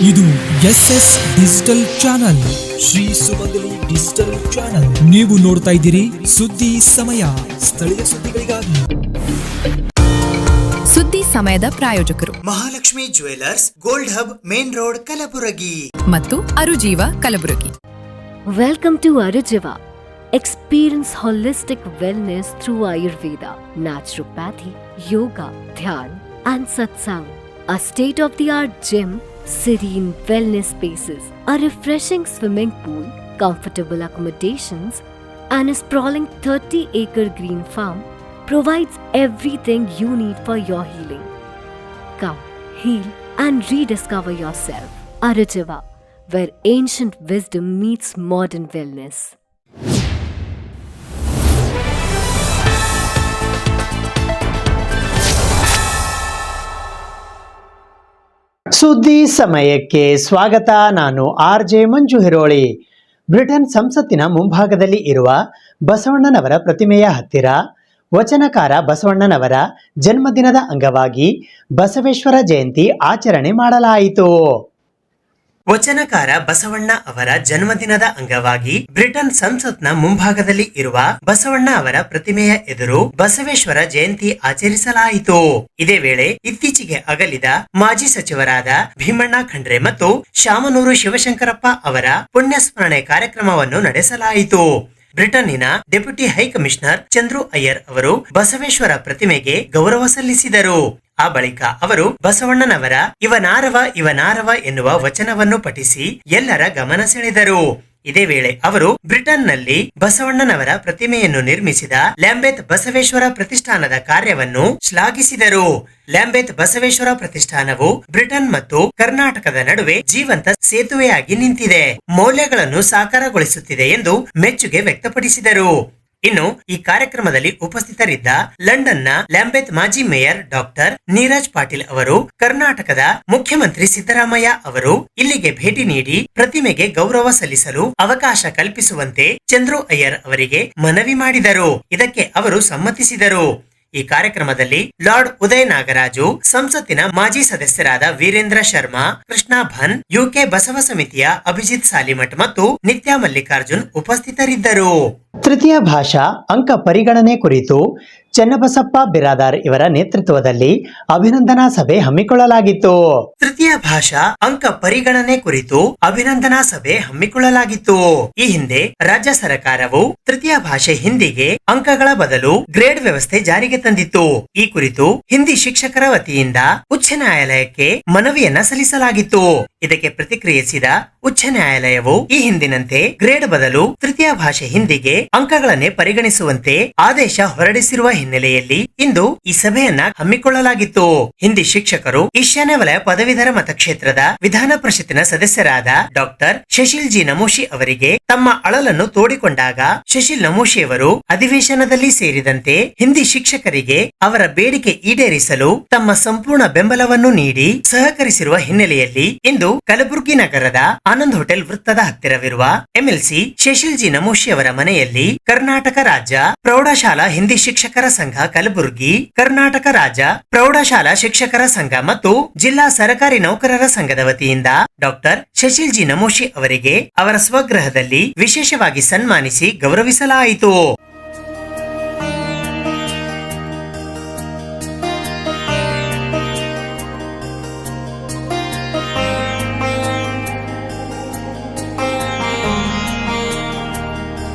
ಇದು SS digital channel, Shri ಸುಮಂಗಲಿ digital channel. ನೀವು ನೋಡ್ತಾ ಇದ್ದೀರಿ ಸುದ್ದಿ ಸಮಯ, ಸ್ಥಳೀಯ ಸುದ್ದಿಗಳಿಗಾಗಿ. ಸುದ್ದಿ ಸಮಯದ ಪ್ರಾಯೋಜಕರು Mahalakshmi jewellers, gold hub, main road, Kalaburagi ಮತ್ತು ಅರುಜೀವ Kalaburagi. Welcome to Arujiva. Experience holistic wellness through Ayurveda, naturopathy, yoga, dhyan and satsang. A state-of-the-art gym, serene wellness spaces, a refreshing swimming pool, comfortable accommodations and a sprawling 30-acre green farm provides everything you need for your healing. Come, heal and rediscover yourself. Arujiva, where ancient wisdom meets modern wellness. ಸುದ್ದಿ ಸಮಯಕ್ಕೆ ಸ್ವಾಗತ. ನಾನು RJ ಮಂಜು Hiroli. Britain ಸಂಸತ್ತಿನ ಮುಂಭಾಗದಲ್ಲಿ ಇರುವ ಬಸವಣ್ಣನವರ ಪ್ರತಿಮೆಯ ಹತ್ತಿರ ವಚನಕಾರ ಬಸವಣ್ಣನವರ ಜನ್ಮದಿನದ ಅಂಗವಾಗಿ ಬಸವೇಶ್ವರ ಜಯಂತಿ ಆಚರಣೆ ಮಾಡಲಾಯಿತು. ವಚನಕಾರ ಬಸವಣ್ಣ ಅವರ ಜನ್ಮದಿನದ ಅಂಗವಾಗಿ ಬ್ರಿಟನ್ ಸಂಸತ್ನ ಮುಂಭಾಗದಲ್ಲಿ ಇರುವ ಬಸವಣ್ಣ ಅವರ ಪ್ರತಿಮೆಯ ಎದುರು ಬಸವೇಶ್ವರ ಜಯಂತಿ ಆಚರಿಸಲಾಯಿತು. ಇದೇ ವೇಳೆ ಇತ್ತೀಚೆಗೆ ಅಗಲಿದ ಮಾಜಿ ಸಚಿವರಾದ ಭೀಮಣ್ಣ ಖಂಡ್ರೆ ಮತ್ತು ಶಾಮನೂರು ಶಿವಶಂಕರಪ್ಪ ಅವರ ಪುಣ್ಯಸ್ಮರಣೆ ಕಾರ್ಯಕ್ರಮವನ್ನು ನಡೆಸಲಾಯಿತು. ಬ್ರಿಟನ್ನಿನ ಡೆಪ್ಯೂಟಿ ಹೈಕಮಿಷನರ್ ಚಂದ್ರು ಅಯ್ಯರ್ ಅವರು ಬಸವೇಶ್ವರ ಪ್ರತಿಮೆಗೆ ಗೌರವ ಸಲ್ಲಿಸಿದರು. ಆ ಬಳಿಕ ಅವರು ಬಸವಣ್ಣನವರ ಇವನಾರವ ಎನ್ನುವ ವಚನವನ್ನು ಪಠಿಸಿ ಎಲ್ಲರ ಗಮನ ಸೆಳೆದರು. ಇದೇ ವೇಳೆ ಅವರು ಬ್ರಿಟನ್ನಲ್ಲಿ ಬಸವಣ್ಣನವರ ಪ್ರತಿಮೆಯನ್ನು ನಿರ್ಮಿಸಿದ ಲ್ಯಾಂಬೆತ್ ಬಸವೇಶ್ವರ ಪ್ರತಿಷ್ಠಾನದ ಕಾರ್ಯವನ್ನು ಶ್ಲಾಘಿಸಿದರು. ಲ್ಯಾಂಬೆತ್ ಬಸವೇಶ್ವರ ಪ್ರತಿಷ್ಠಾನವು ಬ್ರಿಟನ್ ಮತ್ತು ಕರ್ನಾಟಕದ ನಡುವೆ ಜೀವಂತ ಸೇತುವೆಯಾಗಿ ನಿಂತಿದೆ, ಮೌಲ್ಯಗಳನ್ನು ಸಾಕಾರಗೊಳಿಸುತ್ತಿದೆ ಎಂದು ಮೆಚ್ಚುಗೆ ವ್ಯಕ್ತಪಡಿಸಿದರು. ಇನ್ನು ಈ ಕಾರ್ಯಕ್ರಮದಲ್ಲಿ ಉಪಸ್ಥಿತರಿದ್ದ ಲಂಡನ್ನ ಲ್ಯಾಂಬೆತ್ ಮಾಜಿ ಮೇಯರ್ ಡಾಕ್ಟರ್ ನೀರಜ್ ಪಾಟೀಲ್ ಅವರು ಕರ್ನಾಟಕದ ಮುಖ್ಯಮಂತ್ರಿ ಸಿದ್ದರಾಮಯ್ಯ ಅವರು ಇಲ್ಲಿಗೆ ಭೇಟಿ ನೀಡಿ ಪ್ರತಿಮೆಗೆ ಗೌರವ ಸಲ್ಲಿಸಲು ಅವಕಾಶ ಕಲ್ಪಿಸುವಂತೆ ಚಂದ್ರು ಅಯ್ಯರ್ ಅವರಿಗೆ ಮನವಿ ಮಾಡಿದರು. ಇದಕ್ಕೆ ಅವರು ಸಮ್ಮತಿಸಿದರು. ಈ ಕಾರ್ಯಕ್ರಮದಲ್ಲಿ ಲಾರ್ಡ್ ಉದಯ್ ನಾಗರಾಜು, ಸಂಸತ್ತಿನ ಮಾಜಿ ಸದಸ್ಯರಾದ ವೀರೇಂದ್ರ ಶರ್ಮಾ, ಕೃಷ್ಣ ಭನ್, UK ಬಸವ ಸಮಿತಿಯ ಅಭಿಜಿತ್ ಸಾಲಿಮಠ್ ಮತ್ತು ನಿತ್ಯ ಮಲ್ಲಿಕಾರ್ಜುನ್ ಉಪಸ್ಥಿತರಿದ್ದರು. ತೃತೀಯ ಭಾಷಾ ಅಂಕ ಪರಿಗಣನೆ ಕುರಿತು ಚನ್ನಬಸಪ್ಪ ಬಿರಾದಾರ್ ಇವರ ನೇತೃತ್ವದಲ್ಲಿ ಅಭಿನಂದನಾ ಸಭೆ ಹಮ್ಮಿಕೊಳ್ಳಲಾಗಿತ್ತು. ತೃತೀಯ ಭಾಷಾ ಅಂಕ ಪರಿಗಣನೆ ಕುರಿತು ಅಭಿನಂದನಾ ಸಭೆ ಹಮ್ಮಿಕೊಳ್ಳಲಾಗಿತ್ತು. ಈ ಹಿಂದೆ ರಾಜ್ಯ ಸರ್ಕಾರವು ತೃತೀಯ ಭಾಷೆ ಹಿಂದಿಗೆ ಅಂಕಗಳ ಬದಲು ಗ್ರೇಡ್ ವ್ಯವಸ್ಥೆ ಜಾರಿಗೆ ತಂದಿತ್ತು. ಈ ಕುರಿತು ಹಿಂದಿ ಶಿಕ್ಷಕರ ವತಿಯಿಂದ ಉಚ್ಚ ನ್ಯಾಯಾಲಯಕ್ಕೆ ಮನವಿಯನ್ನ ಸಲ್ಲಿಸಲಾಗಿತ್ತು. ಇದಕ್ಕೆ ಪ್ರತಿಕ್ರಿಯಿಸಿದ ಉಚ್ಚ ನ್ಯಾಯಾಲಯವು ಈ ಹಿಂದಿನಂತೆ ಗ್ರೇಡ್ ಬದಲು ತೃತೀಯ ಭಾಷೆ ಹಿಂದಿಗೆ ಅಂಕಗಳನ್ನೇ ಪರಿಗಣಿಸುವಂತೆ ಆದೇಶ ಹೊರಡಿಸಿರುವ ಹಿನ್ನೆಲೆಯಲ್ಲಿ ಇಂದು ಈ ಸಭೆಯನ್ನ ಹಮ್ಮಿಕೊಳ್ಳಲಾಗಿತ್ತು. ಹಿಂದಿ ಶಿಕ್ಷಕರು ಈಶಾನ್ಯ ವಲಯ ಪದವೀಧರ ಮತಕ್ಷೇತ್ರದ ವಿಧಾನ ಪರಿಷತ್ತಿನ ಸದಸ್ಯರಾದ ಡಾಕ್ಟರ್ ಶಶಿಲ್ ಜಿ ನಮೋಶಿ ಅವರಿಗೆ ತಮ್ಮ ಅಳಲನ್ನು ತೋಡಿಕೊಂಡಾಗ ಶಶಿಲ್ ನಮೋಶಿಯವರು ಅಧಿವೇಶನದಲ್ಲಿ ಸೇರಿದಂತೆ ಹಿಂದಿ ಶಿಕ್ಷಕರಿಗೆ ಅವರ ಬೇಡಿಕೆ ಈಡೇರಿಸಲು ತಮ್ಮ ಸಂಪೂರ್ಣ ಬೆಂಬಲವನ್ನು ನೀಡಿ ಸಹಕರಿಸಿರುವ ಹಿನ್ನೆಲೆಯಲ್ಲಿ ಇಂದು ಕಲಬುರಗಿ ನಗರದ ಆನಂದ್ ಹೋಟೆಲ್ ವೃತ್ತದ ಹತ್ತಿರವಿರುವ MLC ಶಶಿಲ್ ಜಿ ನಮೋಶಿ ಅವರ ಮನೆಯಲ್ಲಿ ಕರ್ನಾಟಕ ರಾಜ್ಯ ಪ್ರೌಢಶಾಲಾ ಹಿಂದಿ ಶಿಕ್ಷಕರ ಸಂಘ ಕಲಬುರಗಿ, ಕರ್ನಾಟಕ ರಾಜ್ಯ ಪ್ರೌಢಶಾಲಾ ಶಿಕ್ಷಕರ ಸಂಘ ಮತ್ತು ಜಿಲ್ಲಾ ಸರ್ಕಾರಿ ನೌಕರರ ಸಂಘದ ವತಿಯಿಂದ ಡಾಕ್ಟರ್ ಶಶಿಲ್ ಜಿ ನಮೋಶಿ ಅವರಿಗೆ ಅವರ ಸ್ವಗೃಹದಲ್ಲಿ ವಿಶೇಷವಾಗಿ ಸನ್ಮಾನಿಸಿ ಗೌರವಿಸಲಾಯಿತು.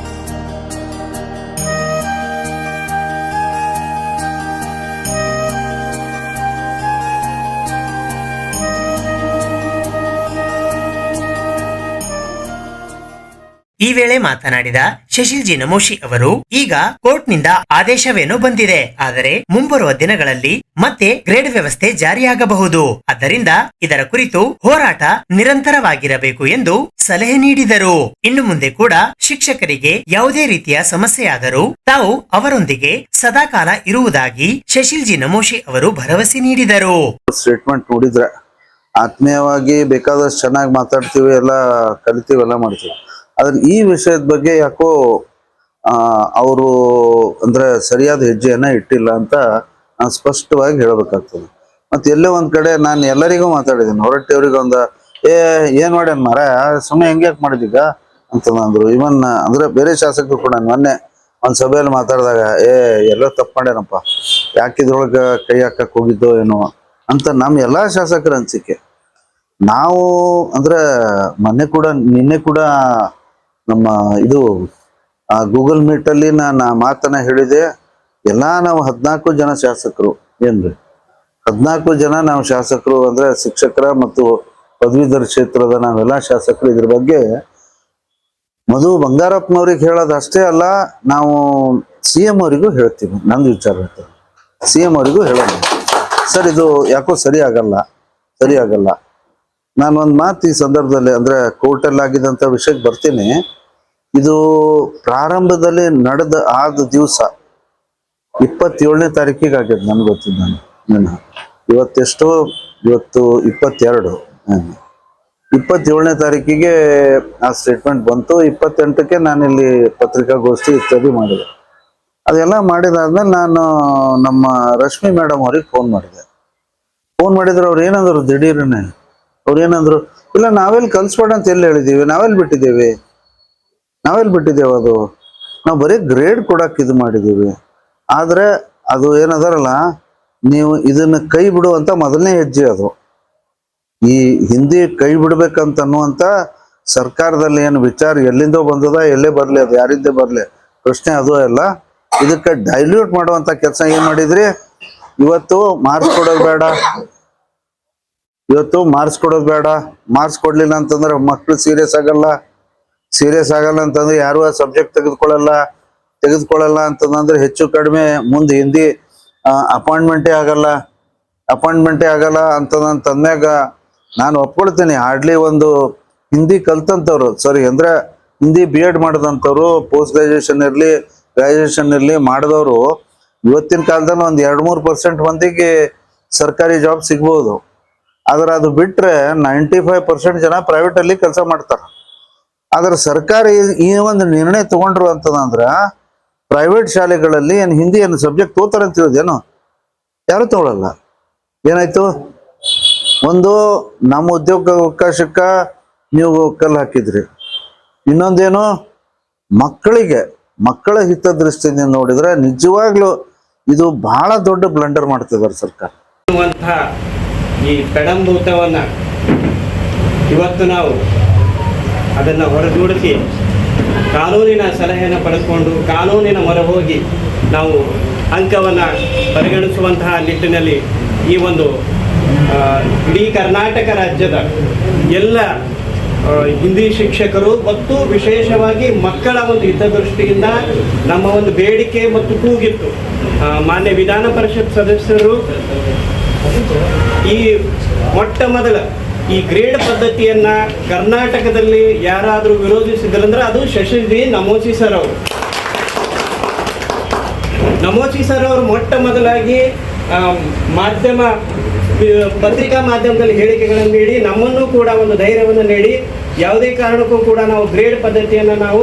ಈ ವೇಳೆ ಮಾತನಾಡಿದ ಶಶಿಲ್ ಜಿ ನಮೋಶಿ ಅವರು, ಈಗ ಕೋರ್ಟ್ನಿಂದ ಆದೇಶವೇನೋ ಬಂದಿದೆ, ಆದರೆ ಮುಂಬರುವ ದಿನಗಳಲ್ಲಿ ಮತ್ತೆ ಗ್ರೇಡ್ ವ್ಯವಸ್ಥೆ ಜಾರಿಯಾಗಬಹುದು. ಆದ್ದರಿಂದ ಇದರ ಕುರಿತು ಹೋರಾಟ ನಿರಂತರವಾಗಿರಬೇಕು ಎಂದು ಸಲಹೆ ನೀಡಿದರು. ಇನ್ನು ಮುಂದೆ ಕೂಡ ಶಿಕ್ಷಕರಿಗೆ ಯಾವುದೇ ರೀತಿಯ ಸಮಸ್ಯೆಯಾದರೂ ತಾವು ಅವರೊಂದಿಗೆ ಸದಾಕಾಲ ಇರುವುದಾಗಿ ಶಶಿಲ್ ಜಿ ನಮೋಶಿ ಅವರು ಭರವಸೆ ನೀಡಿದರು. ಸ್ಟೇಟ್ಮೆಂಟ್ ನೋಡಿದ್ರೆ ಆತ್ಮೀಯವಾಗಿ ಬೇಕಾದಷ್ಟು ಚೆನ್ನಾಗಿ ಮಾತಾಡ್ತೀವಿ, ಎಲ್ಲ ಕಲಿತೀವಿ, ಎಲ್ಲ ಮಾಡ್ತೀವಿ. ಆದ್ರೆ ಈ ವಿಷಯದ ಬಗ್ಗೆ ಯಾಕೋ ಅವರು ಅಂದ್ರೆ ಸರಿಯಾದ ಹೆಜ್ಜೆಯನ್ನ ಇಟ್ಟಿಲ್ಲ ಅಂತ ನಾನು ಸ್ಪಷ್ಟವಾಗಿ ಹೇಳಬೇಕಾಗ್ತದೆ. ಮತ್ತೆ ಎಲ್ಲೇ ಒಂದ್ ಕಡೆ ನಾನು ಎಲ್ಲರಿಗೂ ಮಾತಾಡಿದ್ದೀನಿ, ಹೊರಟ್ಟಿಯವರಿಗೆ ಒಂದು ಏನ್ ಮಾಡ್ಯಾನ ಮಾರ ಸುಮ್ಮನೆ ಹೆಂಗ್ಯಾಕ್ ಮಾಡಿದೀಗ ಅಂತ ಅಂದ್ರು. ಇವನ್ ಅಂದ್ರೆ ಬೇರೆ ಶಾಸಕರು ಕೂಡ ಮೊನ್ನೆ ಒಂದ್ ಸಭೆಯಲ್ಲಿ ಮಾತಾಡಿದಾಗ ಎಲ್ಲ ತಪ್ಪು ಮಾಡ್ಯಾನಪ್ಪ, ಯಾಕಿದ್ರೊಳಗ ಕೈ ಹಾಕಕ್ ಹೋಗಿದ್ದೋ ಏನೋ ಅಂತ ನಮ್ಮ ಎಲ್ಲಾ ಶಾಸಕರ ಅನ್ಸಿಕೆ. ನಾವು ಅಂದ್ರೆ ನಿನ್ನೆ ಕೂಡ ನಮ್ಮ ಇದು ಗೂಗಲ್ ಮೀಟ್ ಅಲ್ಲಿ ನಾ ಮಾತನ್ನ ಹೇಳಿದೆ. ನಾವು 14 ಜನ ಶಾಸಕರು ಏನ್ರಿ 14 ಜನ ನಾವು ಶಾಸಕರು ಅಂದ್ರೆ ಶಿಕ್ಷಕರ ಮತ್ತು ಪದವೀಧರ ಕ್ಷೇತ್ರದ ನಾವೆಲ್ಲ ಶಾಸಕರು ಇದ್ರ ಬಗ್ಗೆ ಮಧು ಬಂಗಾರಪ್ಪನವ್ರಿಗೆ ಹೇಳೋದು ಅಷ್ಟೇ ಅಲ್ಲ, ನಾವು CM ಅವರಿಗೂ ಹೇಳ್ತೀವಿ. ನಂದು ವಿಚಾರ ಹೇಳ್ತೇವೆ, CM ಅವರಿಗೂ ಹೇಳೋದು ಸರ್ ಇದು ಯಾಕೋ ಸರಿ ಆಗಲ್ಲ. ನಾನು ಒಂದು ಮಾತು ಈ ಸಂದರ್ಭದಲ್ಲಿ ಅಂದ್ರೆ ಕೋರ್ಟಲ್ಲಿ ಆಗಿದ್ದಂಥ ವಿಷಯಕ್ಕೆ ಬರ್ತೀನಿ. ಇದು ಪ್ರಾರಂಭದಲ್ಲಿ ಆದ ದಿವಸ 27ನೇ ತಾರೀಕಿಗೆ ಆಗ್ಯದ ನನ್ಗೆ ಗೊತ್ತಿದ್ದ. ಇವತ್ತು 22 27ನೇ ತಾರೀಕಿಗೆ ಆ ಸ್ಟೇಟ್ಮೆಂಟ್ ಬಂತು. 28ಕ್ಕೆ ನಾನಿಲ್ಲಿ ಪತ್ರಿಕಾಗೋಷ್ಠಿ ಇತ್ಯಾದಿ ಮಾಡಿದೆ. ಅದೆಲ್ಲ ಮಾಡಿದಾದ್ಮೇಲೆ ನಾನು ನಮ್ಮ ರಶ್ಮಿ ಮೇಡಮ್ ಅವ್ರಿಗೆ ಫೋನ್ ಮಾಡಿದ್ರೆ ಅವ್ರು ಏನಂದ್ರು ದಿಢೀರನೆ ಇಲ್ಲ ನಾವೆಲ್ಲಿ ಕಲ್ಸ್ಬೇಡ ಅಂತ ಎಲ್ಲಿ ಹೇಳಿದೀವಿ, ನಾವೆಲ್ಲಿ ಬಿಟ್ಟಿದ್ದೇವೆ ಅದು ನಾವು ಬರೀ ಗ್ರೇಡ್ ಕೊಡಕ್ ಇದು ಮಾಡಿದೀವಿ. ಆದ್ರೆ ಅದು ಏನದಾರಲ್ಲ, ನೀವು ಇದನ್ನ ಕೈ ಬಿಡುವಂತ ಮೊದಲನೇ ಹೆಜ್ಜೆ ಅದು. ಈ ಹಿಂದಿ ಕೈ ಬಿಡ್ಬೇಕಂತ ಅನ್ನುವಂತ ಸರ್ಕಾರದಲ್ಲಿ ಏನು ವಿಚಾರ ಎಲ್ಲಿಂದೋ ಬಂದದ, ಎಲ್ಲೇ ಬರ್ಲಿ, ಅದು ಯಾರಿಂದೇ ಬರ್ಲಿ, ಪ್ರಶ್ನೆ ಅದು ಅಲ್ಲ. ಇದಕ್ಕೆ ಡೈಲ್ಯೂಟ್ ಮಾಡುವಂತ ಕೆಲಸ ಏನ್ ಮಾಡಿದ್ರಿ? ಇವತ್ತು ಮಾರ್ಕ್ಸ್ ಕೊಡೋದು ಬೇಡ, ಮಾರ್ಕ್ಸ್ ಕೊಡ್ಲಿಲ್ಲ ಅಂತಂದ್ರೆ ಮಕ್ಕಳು ಸೀರಿಯಸ್ ಆಗಲ್ಲ ಅಂತಂದ್ರೆ ಯಾರು ಆ ಸಬ್ಜೆಕ್ಟ್ ತೆಗೆದುಕೊಳ್ಳಲ್ಲ ಅಂತಂದ್ರೆ ಹೆಚ್ಚು ಕಡಿಮೆ ಮುಂದೆ ಹಿಂದಿ ಅಪಾಯಿಂಟ್ಮೆಂಟೇ ಆಗಲ್ಲ ಅಂತಂದ್ಮ್ಯಾಗ ನಾನು ಒಪ್ಕೊಳ್ತೀನಿ. ಹಾರ್ಡ್ಲಿ ಒಂದು ಹಿಂದಿ ಕಲ್ತಂತವ್ರು ಅಂದ್ರೆ ಹಿಂದಿ BEd ಮಾಡಿದಂಥವ್ರು, ಪೋಸ್ಟ್ ಗ್ರಾಜುಯೇಷನ್ ಇರ್ಲಿ ಮಾಡಿದವರು ಇವತ್ತಿನ ಕಾಲದಲ್ಲಿ ಒಂದು 2-3% ಮಂದಿಗೆ ಸರ್ಕಾರಿ ಜಾಬ್ ಸಿಗ್ಬೋದು. ಆದ್ರೆ ಅದು ಬಿಟ್ರೆ 95% ಜನ ಪ್ರೈವೇಟ್ ಅಲ್ಲಿ ಕೆಲಸ ಮಾಡ್ತಾರ. ಆದ್ರೆ ಸರ್ಕಾರ ಈ ಒಂದು ನಿರ್ಣಯ ತಗೊಂಡ್ರು ಅಂತಂದ್ರ ಪ್ರೈವೇಟ್ ಶಾಲೆಗಳಲ್ಲಿ ಹಿಂದಿ ಸಬ್ಜೆಕ್ಟ್ ತಗೋತಾರ ಅಂತ ಹೇಳಿದೇನು? ಯಾರು ತಗೊಳಲ್ಲ. ಏನಾಯ್ತು? ಒಂದು ನಮ್ಮ ಉದ್ಯೋಗ ಅವಕಾಶಕ್ಕ ನೀವು ಕಲ್ಲು ಹಾಕಿದ್ರಿ, ಇನ್ನೊಂದೇನು ಮಕ್ಕಳ ಹಿತದೃಷ್ಟಿಯಿಂದ ನೋಡಿದ್ರೆ ನಿಜವಾಗ್ಲೂ ಇದು ಬಹಳ ದೊಡ್ಡ ಬ್ಲಂಡರ್ ಮಾಡ್ತಿದ್ದಾರೆ ಸರ್ಕಾರ. ಈ ಪೆಡಂಭೂತವನ್ನ ಇವತ್ತು ನಾವು ಅದನ್ನು ಹೊರಗೂಡಿಸಿ ಕಾನೂನಿನ ಸಲಹೆಯನ್ನು ಪಡೆದುಕೊಂಡು ಕಾನೂನಿನ ಮೊರೆ ಹೋಗಿ ನಾವು ಅಂಕವನ್ನು ಪರಿಗಣಿಸುವಂತಹ ನಿಟ್ಟಿನಲ್ಲಿ ಈ ಒಂದು ಇಡೀ ಕರ್ನಾಟಕ ರಾಜ್ಯದ ಎಲ್ಲ ಹಿಂದಿ ಶಿಕ್ಷಕರು ಮತ್ತು ವಿಶೇಷವಾಗಿ ಮಕ್ಕಳ ಒಂದು ಹಿತದೃಷ್ಟಿಯಿಂದ ನಮ್ಮ ಒಂದು ಬೇಡಿಕೆ ಮತ್ತು ಕೂಗಿತ್ತು. ಮಾನ್ಯ ವಿಧಾನ ಪರಿಷತ್ ಸದಸ್ಯರು ಈ ಮೊಟ್ಟ ಮೊದಲ ಈ ಗ್ರೇಡ್ ಪದ್ಧತಿಯನ್ನ ಕರ್ನಾಟಕದಲ್ಲಿ ಯಾರಾದರೂ ವಿರೋಧಿಸಿದ್ರಂದ್ರೆ ಅದು ಶಶಿ ನಮೋಚಿ ಸರ್ ಅವರು ಮೊಟ್ಟ ಮೊದಲಾಗಿ ಪತ್ರಿಕಾ ಮಾಧ್ಯಮದಲ್ಲಿ ಹೇಳಿಕೆಗಳನ್ನು ನೀಡಿ ನಮ್ಮನ್ನು ಕೂಡ ಒಂದು ಧೈರ್ಯವನ್ನು ನೀಡಿ ಯಾವುದೇ ಕಾರಣಕ್ಕೂ ಕೂಡ ನಾವು ಗ್ರೇಡ್ ಪದ್ಧತಿಯನ್ನು ನಾವು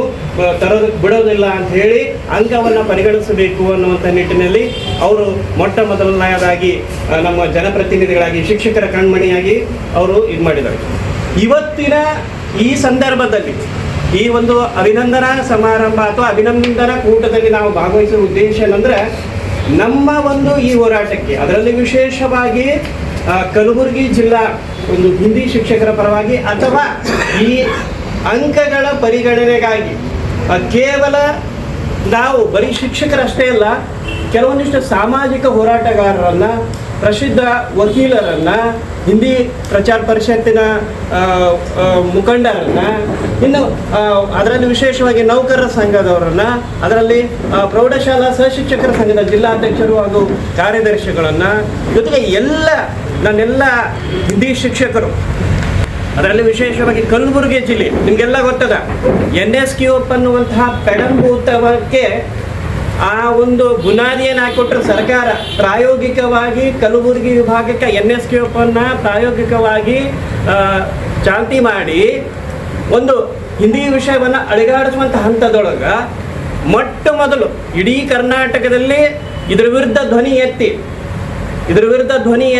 ತರೋದಕ್ಕೆ ಬಿಡೋದಿಲ್ಲ ಅಂತ ಹೇಳಿ ಅಂಕವನ್ನು ಪರಿಗಣಿಸಬೇಕು ಅನ್ನುವಂಥ ನಿಟ್ಟಿನಲ್ಲಿ ಅವರು ಮೊಟ್ಟ ಮೊದಲನೇದಾಗಿ ನಮ್ಮ ಜನಪ್ರತಿನಿಧಿಗಳಾಗಿ ಶಿಕ್ಷಕರ ಕಣ್ಮಣಿಯಾಗಿ ಅವರು ಇದು ಮಾಡಿದ್ದಾರೆ. ಇವತ್ತಿನ ಈ ಸಂದರ್ಭದಲ್ಲಿ ಈ ಒಂದು ಅಭಿನಂದನಾ ಸಮಾರಂಭ ಅಥವಾ ಅಭಿನಂದನಾ ಕೂಟದಲ್ಲಿ ನಾವು ಭಾಗವಹಿಸುವ ಉದ್ದೇಶ ಏನಂದ್ರೆ ನಮ್ಮ ಒಂದು ಈ ಹೋರಾಟಕ್ಕೆ, ಅದರಲ್ಲಿ ವಿಶೇಷವಾಗಿ ಕಲಬುರಗಿ ಜಿಲ್ಲಾ ಒಂದು ಹಿಂದಿ ಶಿಕ್ಷಕರ ಪರವಾಗಿ ಅಥವಾ ಈ ಅಂಕಗಳ ಪರಿಗಣನೆಗಾಗಿ ಕೇವಲ ನಾವು ಬರೀ ಶಿಕ್ಷಕರಷ್ಟೇ ಅಲ್ಲ, ಕೆಲವೊಂದಿಷ್ಟು ಸಾಮಾಜಿಕ ಹೋರಾಟಗಾರರನ್ನ, ಪ್ರಸಿದ್ಧ ವಕೀಲರನ್ನ, ಹಿಂದಿ ಪ್ರಚಾರ ಪರಿಷತ್ತಿನ ಮುಖಂಡರನ್ನ, ಇನ್ನು ಅದರಲ್ಲಿ ವಿಶೇಷವಾಗಿ ನೌಕರರ ಸಂಘದವರನ್ನ, ಅದರಲ್ಲಿ ಪ್ರೌಢಶಾಲಾ ಸಹಶಿಕ್ಷಕರ ಸಂಘದ ಜಿಲ್ಲಾಧ್ಯಕ್ಷರು ಹಾಗೂ ಕಾರ್ಯದರ್ಶಿಗಳನ್ನ, ಜೊತೆಗೆ ನನ್ನೆಲ್ಲ ಹಿಂದಿ ಶಿಕ್ಷಕರು, ಅದರಲ್ಲಿ ವಿಶೇಷವಾಗಿ ಕಲಬುರಗಿ ಜಿಲ್ಲೆ ನಿಮಗೆಲ್ಲ ಗೊತ್ತದ NSQF ಅನ್ನುವಂತಹ ಪೆಡಂಭೂತಕ್ಕೆ ಆ ಒಂದು ಬುನಾದಿಯನ್ನು ಹಾಕಿಕೊಟ್ರೆ ಸರ್ಕಾರ ಪ್ರಾಯೋಗಿಕವಾಗಿ ಕಲಬುರಗಿ ವಿಭಾಗಕ್ಕೆ NSQF ಅನ್ನ ಪ್ರಾಯೋಗಿಕವಾಗಿ ಚಾಲ್ತಿ ಮಾಡಿ ಒಂದು ಹಿಂದಿ ವಿಷಯವನ್ನು ಅಳಿಗಾಡಿಸುವಂಥ ಹಂತದೊಳಗೆ ಮೊಟ್ಟ ಮೊದಲು ಇಡೀ ಕರ್ನಾಟಕದಲ್ಲಿ ಇದರ ವಿರುದ್ಧ ಧ್ವನಿ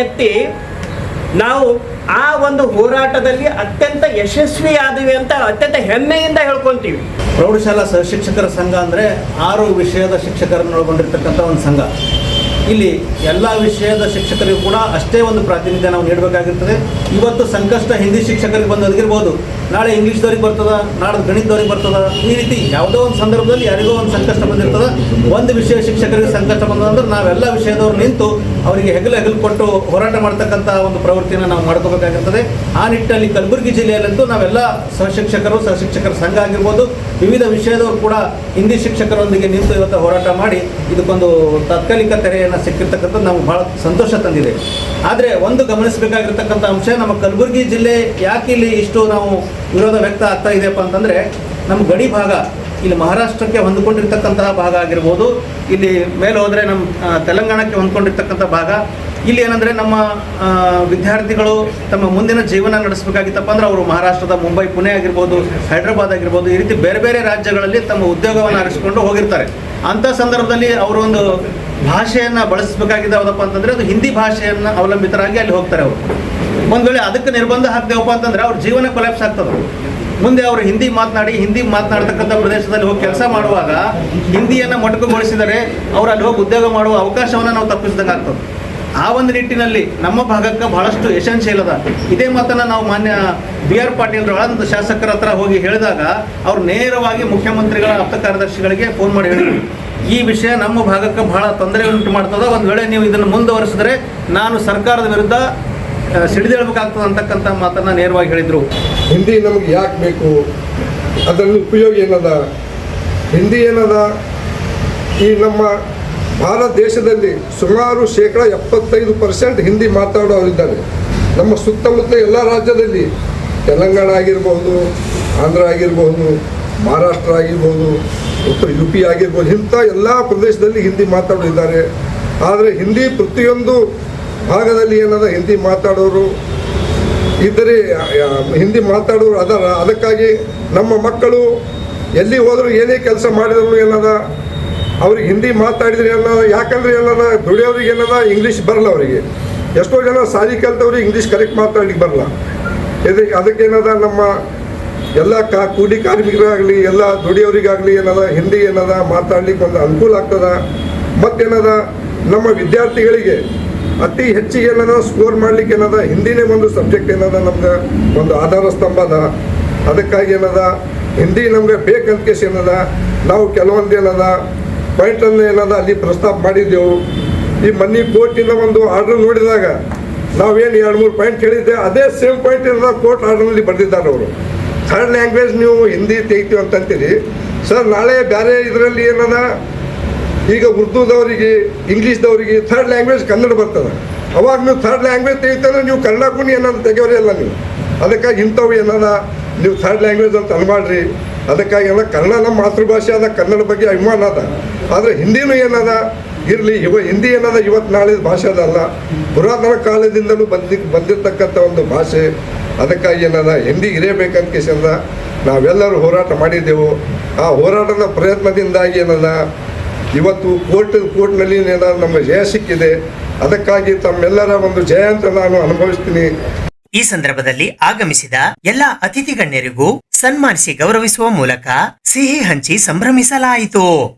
ಎತ್ತಿ ನಾವು ಆ ಒಂದು ಹೋರಾಟದಲ್ಲಿ ಅತ್ಯಂತ ಯಶಸ್ವಿಯಾದಿವಿ ಅಂತ ಅತ್ಯಂತ ಹೆಮ್ಮೆಯಿಂದ ಹೇಳ್ಕೊಂತೀವಿ. ಪ್ರೌಢಶಾಲಾ ಸಹಶಿಕ್ಷಕರ ಸಂಘ ಅಂದರೆ 6 ವಿಷಯದ ಶಿಕ್ಷಕರನ್ನು ಒಳಗೊಂಡಿರ್ತಕ್ಕಂಥ ಒಂದು ಸಂಘ. ಇಲ್ಲಿ ಎಲ್ಲ ವಿಷಯದ ಶಿಕ್ಷಕರಿಗೂ ಕೂಡ ಅಷ್ಟೇ ಒಂದು ಪ್ರಾತಿನಿಧ್ಯ ನಾವು ನೀಡಬೇಕಾಗಿರ್ತದೆ. ಇವತ್ತು ಸಂಕಷ್ಟ ಹಿಂದಿ ಶಿಕ್ಷಕರಿಗೆ ಬಂದು ಒದಗಿರ್ಬೋದು, ನಾಳೆ ಇಂಗ್ಲೀಷ್ದವ್ರಿಗೆ ಬರ್ತದ, ನಾಳೆ ಗಣಿತದವ್ರಿಗೆ ಬರ್ತದ. ಈ ರೀತಿ ಯಾವುದೋ ಒಂದು ಸಂದರ್ಭದಲ್ಲಿ ಯಾರಿಗೋ ಒಂದು ಸಂಕಷ್ಟ ಬಂದಿರ್ತದೆ. ಒಂದು ವಿಷಯ ಶಿಕ್ಷಕರಿಗೆ ಸಂಕಷ್ಟ ಬಂದಂದ್ರೆ ನಾವೆಲ್ಲ ವಿಷಯದವ್ರು ನಿಂತು ಅವರಿಗೆ ಹೆಗಲು ಕೊಟ್ಟು ಹೋರಾಟ ಮಾಡ್ತಕ್ಕಂಥ ಒಂದು ಪ್ರವೃತ್ತಿಯನ್ನು ನಾವು ಮಾಡ್ಕೋಬೇಕಾಗಿರ್ತದೆ. ಆ ನಿಟ್ಟಿನಲ್ಲಿ ಕಲಬುರಗಿ ಜಿಲ್ಲೆಯಲ್ಲಂತೂ ನಾವೆಲ್ಲ ಸಹಶಿಕ್ಷಕರ ಸಂಘ ಆಗಿರ್ಬೋದು, ವಿವಿಧ ವಿಷಯದವರು ಕೂಡ ಹಿಂದಿ ಶಿಕ್ಷಕರೊಂದಿಗೆ ನಿಂತು ಇವತ್ತು ಹೋರಾಟ ಮಾಡಿ ಇದಕ್ಕೊಂದು ತಾತ್ಕಾಲಿಕ ತೆರೆಯನ್ನು ಸಿಕ್ಕಿರ್ತಕ್ಕಂಥದ್ದು ನಮ್ಗೆ ಭಾಳ ಸಂತೋಷ ತಂದಿದೆ. ಆದರೆ ಒಂದು ಗಮನಿಸಬೇಕಾಗಿರ್ತಕ್ಕಂಥ ಅಂಶ, ನಮ್ಮ ಕಲಬುರಗಿ ಜಿಲ್ಲೆ ಯಾಕೆ ಇಲ್ಲಿ ಇಷ್ಟು ನಾವು ವಿರೋಧ ವ್ಯಕ್ತ ಆಗ್ತಾ ಇದೆಯಪ್ಪ ಅಂತಂದರೆ, ನಮ್ಮ ಗಡಿ ಭಾಗ ಇಲ್ಲಿ ಮಹಾರಾಷ್ಟ್ರಕ್ಕೆ ಹೊಂದಿಕೊಂಡಿರ್ತಕ್ಕಂತಹ ಭಾಗ ಆಗಿರ್ಬೋದು, ಇಲ್ಲಿ ಮೇಲೆ ಹೋದರೆ ನಮ್ಮ ತೆಲಂಗಾಣಕ್ಕೆ ಹೊಂದ್ಕೊಂಡಿರ್ತಕ್ಕಂಥ ಭಾಗ. ಇಲ್ಲಿ ಏನಂದರೆ ನಮ್ಮ ವಿದ್ಯಾರ್ಥಿಗಳು ತಮ್ಮ ಮುಂದಿನ ಜೀವನ ನಡೆಸಬೇಕಾಗಿತ್ತಪ್ಪ ಅಂದ್ರೆ ಅವರು ಮಹಾರಾಷ್ಟ್ರದ ಮುಂಬೈ, ಪುಣೆ ಆಗಿರ್ಬೋದು, ಹೈದರಾಬಾದ್ ಆಗಿರ್ಬೋದು, ಈ ರೀತಿ ಬೇರೆ ಬೇರೆ ರಾಜ್ಯಗಳಲ್ಲಿ ತಮ್ಮ ಉದ್ಯೋಗವನ್ನು ಆರಿಸಿಕೊಂಡು ಹೋಗಿರ್ತಾರೆ. ಅಂಥ ಸಂದರ್ಭದಲ್ಲಿ ಅವರು ಒಂದು ಭಾಷೆಯನ್ನು ಬಳಸಬೇಕಾಗಿದೆ ಯಾವುದಪ್ಪ ಅಂತಂದರೆ ಅದು ಹಿಂದಿ ಭಾಷೆಯನ್ನು ಅವಲಂಬಿತರಾಗಿ ಅಲ್ಲಿ ಹೋಗ್ತಾರೆ. ಅವರು ಒಂದು ವೇಳೆ ಅದಕ್ಕೆ ನಿರ್ಬಂಧ ಹಾಕ್ತೇವಪ್ಪ ಅಂತಂದರೆ ಅವ್ರ ಜೀವನ ಕೊಲ್ಯಾಪ್ಸ್ ಆಗ್ತದೆ. ಮುಂದೆ ಅವರು ಹಿಂದಿ ಮಾತನಾಡ್ತಕ್ಕಂಥ ಪ್ರದೇಶದಲ್ಲಿ ಹೋಗಿ ಕೆಲಸ ಮಾಡುವಾಗ ಹಿಂದಿಯನ್ನು ಮೊಟಕುಗೊಳಿಸಿದರೆ ಅವರು ಅಲ್ಲಿ ಹೋಗಿ ಉದ್ಯೋಗ ಮಾಡುವ ಅವಕಾಶವನ್ನು ನಾವು ತಪ್ಪಿಸಿದಂಗೆ ಆಗ್ತದೆ. ಆ ಒಂದು ನಿಟ್ಟಿನಲ್ಲಿ ನಮ್ಮ ಭಾಗಕ್ಕೆ ಬಹಳಷ್ಟು ಎಸೆನ್ಷಿಯಲ್ ಅದ. ಇದೇ ಮಾತನ್ನು ನಾವು ಮಾನ್ಯ BR ಪಾಟೀಲ್ ಆಳಂದ ಶಾಸಕರ ಹತ್ರ ಹೋಗಿ ಹೇಳಿದಾಗ ಅವರು ನೇರವಾಗಿ ಮುಖ್ಯಮಂತ್ರಿಗಳ ಆಪ್ತ ಕಾರ್ಯದರ್ಶಿಗಳಿಗೆ ಫೋನ್ ಮಾಡಿ ಹೇಳಿದರು, ಈ ವಿಷಯ ನಮ್ಮ ಭಾಗಕ್ಕೆ ಬಹಳ ತೊಂದರೆ ಉಂಟು ಮಾಡ್ತದೆ, ಒಂದು ವೇಳೆ ನೀವು ಇದನ್ನು ಮುಂದುವರಿಸಿದ್ರೆ ನಾನು ಸರ್ಕಾರದ ವಿರುದ್ಧ ಸಿಡಿದೇಳಬೇಕಾಗ್ತದೆ ಅಂತಕ್ಕಂಥ ಮಾತನ್ನು ನೇರವಾಗಿ ಹೇಳಿದರು. ಹಿಂದಿ ನಮಗೆ ಯಾಕೆ ಬೇಕು, ಅದರಲ್ಲಿ ಉಪಯೋಗ ಏನದ, ಹಿಂದಿ ಏನದ. ಈ ನಮ್ಮ ಭಾರತ ದೇಶದಲ್ಲಿ ಸುಮಾರು 75% ಹಿಂದಿ ಮಾತಾಡೋರಿದ್ದಾರೆ. ನಮ್ಮ ಸುತ್ತಮುತ್ತ ಎಲ್ಲ ರಾಜ್ಯದಲ್ಲಿ, ತೆಲಂಗಾಣ ಆಗಿರ್ಬೋದು, ಆಂಧ್ರ ಆಗಿರ್ಬೋದು, ಮಹಾರಾಷ್ಟ್ರ ಆಗಿರ್ಬೋದು, ಉತ್ತರ UP ಆಗಿರ್ಬೋದು, ಇಂಥ ಎಲ್ಲ ಪ್ರದೇಶದಲ್ಲಿ ಹಿಂದಿ ಮಾತಾಡೋರಿದ್ದಾರೆ. ಆದರೆ ಹಿಂದಿ ಪ್ರತಿಯೊಂದು ಭಾಗದಲ್ಲಿ ಏನದ ಹಿಂದಿ ಮಾತಾಡೋರು ಇದ್ದರೆ, ಹಿಂದಿ ಮಾತಾಡೋರು ಅದರ. ಅದಕ್ಕಾಗಿ ನಮ್ಮ ಮಕ್ಕಳು ಎಲ್ಲಿ ಹೋದರೂ ಏನೇ ಕೆಲಸ ಮಾಡಿದ್ರು ಏನದ ಅವ್ರಿಗೆ ಹಿಂದಿ ಮಾತಾಡಿದ್ರೆ ಏನದ. ಯಾಕಂದರೆ ಏನದ, ದುಡಿಯೋರಿಗೆ ಏನದ ಇಂಗ್ಲೀಷ್ ಬರಲ್ಲ ಅವರಿಗೆ. ಎಷ್ಟೋ ಜನ ಸಾಲಿ ಕಲ್ತವ್ರಿಗೆ ಇಂಗ್ಲೀಷ್ ಕರೆಕ್ಟ್ ಮಾತಾಡ್ಲಿಕ್ಕೆ ಬರಲ್ಲ. ಅದಕ್ಕೇನದ ನಮ್ಮ ಎಲ್ಲ ಕೂಲಿ ಕಾರ್ಮಿಕರಾಗಲಿ ಎಲ್ಲ ದುಡಿಯೋರಿಗಾಗಲಿ ಏನದ ಹಿಂದಿ ಏನದ ಮಾತಾಡ್ಲಿಕ್ಕೆ ಒಂದು ಅನುಕೂಲ ಆಗ್ತದ. ಮತ್ತೇನದ ನಮ್ಮ ವಿದ್ಯಾರ್ಥಿಗಳಿಗೆ ಅತಿ ಹೆಚ್ಚಿಗೆ ಏನದ ಸ್ಕೋರ್ ಮಾಡ್ಲಿಕ್ಕೆ ಏನದ ಹಿಂದಿನೇ ಒಂದು ಸಬ್ಜೆಕ್ಟ್ ಏನದ ನಮ್ಗೆ ಒಂದು ಆಧಾರ ಸ್ತಂಭ ಅದ. ಅದಕ್ಕಾಗಿ ಏನದ ಹಿಂದಿ ನಮಗೆ ಬೇಕಂತ ಕೇಸ್ ಏನದ ನಾವು ಕೆಲವೊಂದು ಏನದ ಪಾಯಿಂಟನ್ನು ಏನದ ಅಲ್ಲಿ ಪ್ರಸ್ತಾಪ ಮಾಡಿದ್ದೆವು. ಈ ಮನಿ ಕೋರ್ಟಿನ ಒಂದು ಆರ್ಡರ್ ನೋಡಿದಾಗ ನಾವೇನು 2-3 ಪಾಯಿಂಟ್ ಹೇಳಿದ್ದೆ, ಅದೇ ಸೇಮ್ ಪಾಯಿಂಟ್ ಏನದ ಕೋರ್ಟ್ ಆರ್ಡರ್ನಲ್ಲಿ ಬರೆದಿದ್ದಾರೆ ಅವರು. ಥರ್ಡ್ ಲ್ಯಾಂಗ್ವೇಜ್ ನೀವು ಹಿಂದಿ ತೆಗಿತೀವಿ ಅಂತಂತೀರಿ ಸರ್, ನಾಳೆ ಬೇರೆ ಇದರಲ್ಲಿ ಏನದ ಈಗ ಉರ್ದುದವರಿಗೆ ಇಂಗ್ಲೀಷ್ದವರಿಗೆ ಥರ್ಡ್ ಲ್ಯಾಂಗ್ವೇಜ್ ಕನ್ನಡ ಬರ್ತದೆ. ಅವಾಗ ನೀವು ಥರ್ಡ್ ಲ್ಯಾಂಗ್ವೇಜ್ ತೆಗಿತಾರೆ, ನೀವು ಕನ್ನಡಕ್ಕೂ ಏನಾದ್ರು ತೆಗಿಯೋರೇ ಅಲ್ಲ ನೀವು. ಅದಕ್ಕಾಗಿ ಇಂಥವು ಏನದ ನೀವು ಥರ್ಡ್ ಲ್ಯಾಂಗ್ವೇಜ್ ಅಂತ ಅನ್ಮಾಡ್ರಿ. ಅದಕ್ಕಾಗಿ ಎಲ್ಲ ಕನ್ನಡ ನಮ್ಮ ಮಾತೃಭಾಷೆ ಅದ, ಕನ್ನಡ ಬಗ್ಗೆ ಅಭಿಮಾನ ಅದ. ಆದರೆ ಹಿಂದಿನೂ ಏನದ ಇರಲಿ, ಹಿಂದಿ ಏನದ ಇವತ್ತು ನಾಳೆ ಭಾಷೆ ಅದಲ್ಲ, ಪುರಾತನ ಕಾಲದಿಂದಲೂ ಬಂದಿರತಕ್ಕಂಥ ಒಂದು ಭಾಷೆ. ಅದಕ್ಕಾಗಿ ಏನದ ಹಿಂದಿ ಇರಬೇಕಂತ ಕೇಸಂದ ನಾವೆಲ್ಲರೂ ಹೋರಾಟ ಮಾಡಿದ್ದೆವು. ಆ ಹೋರಾಟದ ಪ್ರಯತ್ನದಿಂದಾಗಿ ಏನದ ಇವತ್ತು ಕೋರ್ಟ್ನಲ್ಲಿ ಏನದ ನಮ್ಮ ಜಯ ಸಿಕ್ಕಿದೆ. ಅದಕ್ಕಾಗಿ ತಮ್ಮೆಲ್ಲರ ಒಂದು ಜಯ ಅಂತ ನಾನು ಅನುಭವಿಸ್ತೀನಿ. ಈ ಸಂದರ್ಭದಲ್ಲಿ ಆಗಮಿಸಿದ ಎಲ್ಲ ಅತಿಥಿ ಗಣ್ಯರಿಗೂ ಸನ್ಮಾನಿಸಿ ಗೌರವಿಸುವ ಮೂಲಕ ಸಿಹಿ ಹಂಚಿ ಸಂಭ್ರಮಿಸಲಾಯಿತು.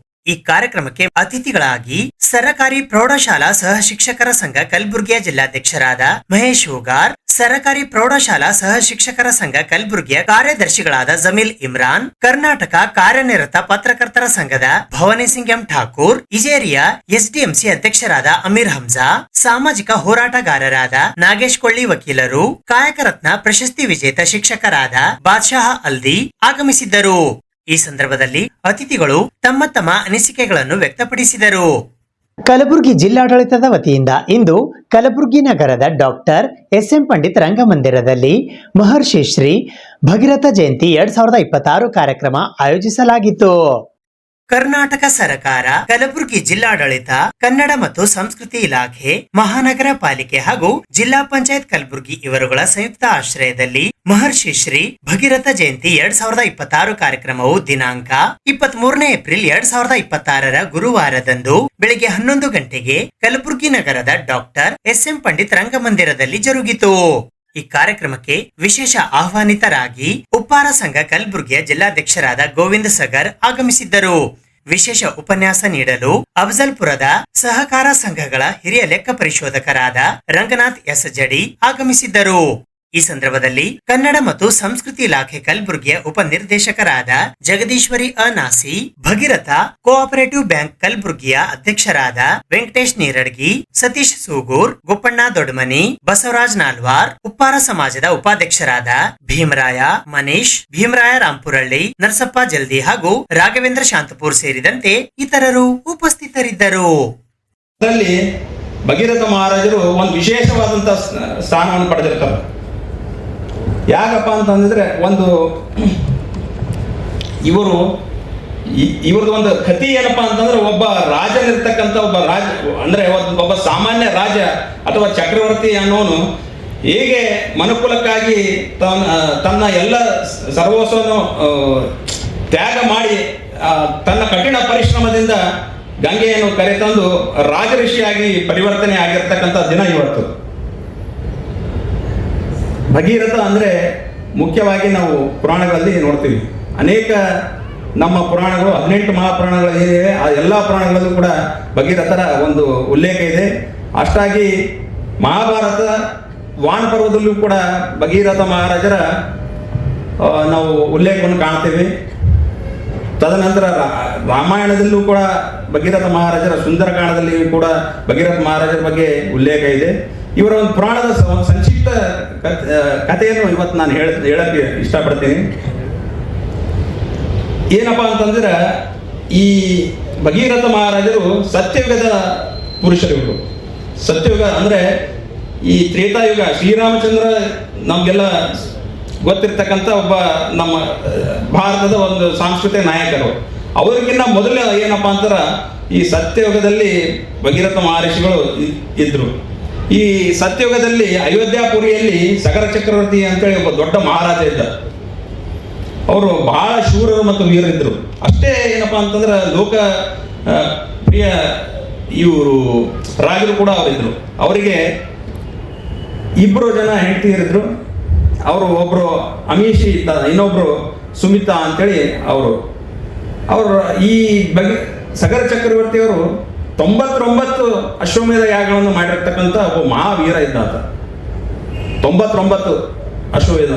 ಈ ಕಾರ್ಯಕ್ರಮಕ್ಕೆ ಅತಿಥಿಗಳಾಗಿ ಸರಕಾರಿ ಪ್ರೌಢಶಾಲಾ ಸಹಶಿಕ್ಷಕರ ಸಂಘ ಕಲಬುರಗಿಯ ಜಿಲ್ಲಾಧ್ಯಕ್ಷರಾದ ಮಹೇಶ್ ಹೂಗಾರ್, ಸರಕಾರಿ ಪ್ರೌಢಶಾಲಾ ಸಹಶಿಕ್ಷಕರ ಸಂಘ ಕಲಬುರಗಿಯ ಕಾರ್ಯದರ್ಶಿಗಳಾದ ಜಮೀಲ್ ಇಮ್ರಾನ್, ಕರ್ನಾಟಕ ಕಾರ್ಯನಿರತ ಪತ್ರಕರ್ತರ ಸಂಘದ ಭವಾನಿ ಸಿಂಗ್ ಎಂ ಠಾಕೂರ್, ಇಜೇರಿಯಾ SDMC ಅಧ್ಯಕ್ಷರಾದ ಅಮೀರ್ ಹಮ್ಜಾ, ಸಾಮಾಜಿಕ ಹೋರಾಟಗಾರರಾದ ನಾಗೇಶ್ ಕೊಳ್ಳಿ ವಕೀಲರು, ಕಾಯಕ ರತ್ನ ಪ್ರಶಸ್ತಿ ವಿಜೇತ ಶಿಕ್ಷಕರಾದ ಬಾದ್ಶಾಹ ಅಲ್ದಿ ಆಗಮಿಸಿದ್ದರು. ಈ ಸಂದರ್ಭದಲ್ಲಿ ಅತಿಥಿಗಳು ತಮ್ಮ ತಮ್ಮ ಅನಿಸಿಕೆಗಳನ್ನು ವ್ಯಕ್ತಪಡಿಸಿದರು. ಕಲಬುರಗಿ ಜಿಲ್ಲಾಡಳಿತದ ವತಿಯಿಂದ ಇಂದು ಕಲಬುರಗಿ ನಗರದ ಡಾಕ್ಟರ್ SM ಪಂಡಿತ್ ರಂಗಮಂದಿರದಲ್ಲಿ ಮಹರ್ಷಿ ಶ್ರೀ ಭಗೀರಥ ಜಯಂತಿ 2026 ಕಾರ್ಯಕ್ರಮ ಆಯೋಜಿಸಲಾಗಿತ್ತು. ಕರ್ನಾಟಕ ಸರ್ಕಾರ, ಕಲಬುರಗಿ ಜಿಲ್ಲಾಡಳಿತ, ಕನ್ನಡ ಮತ್ತು ಸಂಸ್ಕೃತಿ ಇಲಾಖೆ, ಮಹಾನಗರ ಪಾಲಿಕೆ ಹಾಗೂ ಜಿಲ್ಲಾ ಪಂಚಾಯತ್ ಕಲಬುರಗಿ ಇವರುಗಳ ಸಂಯುಕ್ತ ಆಶ್ರಯದಲ್ಲಿ ಮಹರ್ಷಿ ಶ್ರೀ ಭಗೀರಥ ಜಯಂತಿ 2026 ಕಾರ್ಯಕ್ರಮವು ದಿನಾಂಕ 23 ಏಪ್ರಿಲ್ 2026 ಗುರುವಾರದಂದು ಬೆಳಿಗ್ಗೆ 11 ಗಂಟೆಗೆ ಕಲಬುರಗಿ ನಗರದ ಡಾಕ್ಟರ್ SM ಪಂಡಿತ್ ರಂಗಮಂದಿರದಲ್ಲಿ ಜರುಗಿತು. ಈ ಕಾರ್ಯಕ್ರಮಕ್ಕೆ ವಿಶೇಷ ಆಹ್ವಾನಿತರಾಗಿ ಉಪ್ಪಾರ ಸಂಘ ಕಲಬುರಗಿಯ ಜಿಲ್ಲಾಧ್ಯಕ್ಷರಾದ ಗೋವಿಂದ ಸಗರ್ ಆಗಮಿಸಿದ್ದರು. ವಿಶೇಷ ಉಪನ್ಯಾಸ ನೀಡಲು ಅಫಜಲ್ಪುರದ ಸಹಕಾರ ಸಂಘಗಳ ಹಿರಿಯ ಲೆಕ್ಕ ಪರಿಶೋಧಕರಾದ ರಂಗನಾಥ್ ಎಸ್ ಜಡಿ ಆಗಮಿಸಿದ್ದರು. ಈ ಸಂದರ್ಭದಲ್ಲಿ ಕನ್ನಡ ಮತ್ತು ಸಂಸ್ಕೃತಿ ಇಲಾಖೆ ಕಲಬುರಗಿಯ ಉಪನಿರ್ದೇಶಕರಾದ ಜಗದೀಶ್ವರಿ ಅನಾಸಿ, ಭಗೀರಥ ಕೋಆಪರೇಟಿವ್ ಬ್ಯಾಂಕ್ ಕಲಬುರಗಿಯ ಅಧ್ಯಕ್ಷರಾದ ವೆಂಕಟೇಶ್ ನೀರಡ್ಗಿ, ಸತೀಶ್ ಸೂಗೂರ್, ಗೊಪ್ಪಣ್ಣ ದೊಡ್ಡಮನಿ, ಬಸವರಾಜ್ ನಾಲ್ವಾರ್, ಉಪ್ಪಾರ ಸಮಾಜದ ಉಪಾಧ್ಯಕ್ಷರಾದ ಭೀಮರಾಯ ಮನೀಶ್, ಭೀಮರಾಯ ರಾಂಪುರಳ್ಳಿ, ನರಸಪ್ಪ ಜಲ್ದಿ ಹಾಗೂ ರಾಘವೇಂದ್ರ ಶಾಂತಪುರ್ ಸೇರಿದಂತೆ ಇತರರು ಉಪಸ್ಥಿತರಿದ್ದರು. ಭಗೀರಥ ಮಹಾರಾಜರು ಒಂದು ವಿಶೇಷವಾದಂತಹ ಸ್ಥಾನವನ್ನು ಪಡೆದಿರ್ತಾರೆ. ಯಾಕಪ್ಪ ಅಂತಂದ್ರೆ ಇವ್ರದ್ದು ಒಂದು ಕಥೆ ಏನಪ್ಪಾ ಅಂತಂದ್ರೆ, ಒಬ್ಬ ರಾಜನಿರ್ತಕ್ಕಂಥ ಒಬ್ಬ ಸಾಮಾನ್ಯ ರಾಜ ಅಥವಾ ಚಕ್ರವರ್ತಿ ಅನ್ನೋನು ಹೇಗೆ ಮನುಕುಲಕ್ಕಾಗಿ ತನ್ನ ಎಲ್ಲ ಸರ್ವಸ್ವವನ್ನು ತ್ಯಾಗ ಮಾಡಿ ತನ್ನ ಕಠಿಣ ಪರಿಶ್ರಮದಿಂದ ಗಂಗೆಯನ್ನು ಕರೆತಂದು ರಾಜಋಷಿಯಾಗಿ ಪರಿವರ್ತನೆ ಆಗಿರ್ತಕ್ಕಂಥ ದಿನ ಇವತ್ತು. ಭಗೀರಥ ಅಂದರೆ ಮುಖ್ಯವಾಗಿ ನಾವು ಪುರಾಣಗಳಲ್ಲಿ ನೋಡ್ತೀವಿ. ಅನೇಕ ನಮ್ಮ ಪುರಾಣಗಳು 18 ಮಹಾಪುರಾಣಗಳು ಏನಿವೆ ಆ ಎಲ್ಲ ಪುರಾಣಗಳಲ್ಲೂ ಕೂಡ ಭಗೀರಥರ ಒಂದು ಉಲ್ಲೇಖ ಇದೆ. ಅಷ್ಟಾಗಿ ಮಹಾಭಾರತ ವಾನಪರ್ವದಲ್ಲೂ ಕೂಡ ಭಗೀರಥ ಮಹಾರಾಜರ ನಾವು ಉಲ್ಲೇಖವನ್ನು ಕಾಣ್ತೇವೆ. ತದನಂತರ ರಾಮಾಯಣದಲ್ಲೂ ಕೂಡ ಭಗೀರಥ ಮಹಾರಾಜರ ಸುಂದರಕಾಂಡದಲ್ಲಿ ಕೂಡ ಭಗೀರಥ ಮಹಾರಾಜರ ಬಗ್ಗೆ ಉಲ್ಲೇಖ ಇದೆ. ಇವರ ಒಂದು ಪುರಾಣದ ಸಂಕ್ಷಿಪ್ತ ಕಥೆಯನ್ನು ಇವತ್ತು ನಾನು ಹೇಳಕ್ಕೆ ಇಷ್ಟಪಡ್ತೀನಿ. ಏನಪ್ಪಾ ಅಂತಂದ್ರೆ, ಈ ಭಗೀರಥ ಮಹಾರಾಜರು ಸತ್ಯಯುಗದ ಪುರುಷರು. ಇವರು ಸತ್ಯಯುಗ ಅಂದ್ರೆ ಈ ತ್ರೇತಾಯುಗ, ಶ್ರೀರಾಮಚಂದ್ರ ನಮಗೆಲ್ಲ ಗೊತ್ತಿರ್ತಕ್ಕಂಥ ಒಬ್ಬ ನಮ್ಮ ಭಾರತದ ಒಂದು ಸಾಂಸ್ಕೃತಿಕ ನಾಯಕರು. ಅವರಿಗಿನ್ನ ಮೊದಲು ಏನಪ್ಪಾ ಅಂತಾರ, ಈ ಸತ್ಯಯುಗದಲ್ಲಿ ಭಗೀರಥ ಮಹರ್ಷಿಗಳು ಇದ್ರು. ಈ ಸತ್ಯಯುಗದಲ್ಲಿ ಅಯೋಧ್ಯಾಪುರಿಯಲ್ಲಿ ಸಗರ ಚಕ್ರವರ್ತಿ ಅಂತೇಳಿ ಒಬ್ಬ ದೊಡ್ಡ ಮಹಾರಾಜ ಇದ್ದ. ಅವರು ಬಹಳ ಶೂರರು ಮತ್ತು ವೀರರಿದ್ರು. ಅಷ್ಟೇ ಏನಪ್ಪಾ ಅಂತಂದ್ರೆ ಲೋಕ ಪ್ರಿಯ ಇವರು ರಾಜರು ಕೂಡ ಅವರಿದ್ರು. ಅವರಿಗೆ 2 ಜನ ಹೆಂಡತಿಯರಿದ್ರು. ಅವರು ಒಬ್ರು ಅಮೀಷಿ ಇದ್ದ, ಇನ್ನೊಬ್ರು ಸುಮಿತಾ ಅಂತೇಳಿ ಅವರು ಈ ಸಗರ ಚಕ್ರವರ್ತಿಯವರು 99 ಅಶ್ವಮೇಧ ಯಾಗಗಳನ್ನು ಮಾಡಿರ್ತಕ್ಕಂಥ ಒಬ್ಬ ಮಹಾವೀರ ಇದ್ದ. 99 ಅಶ್ವಮೇಧ.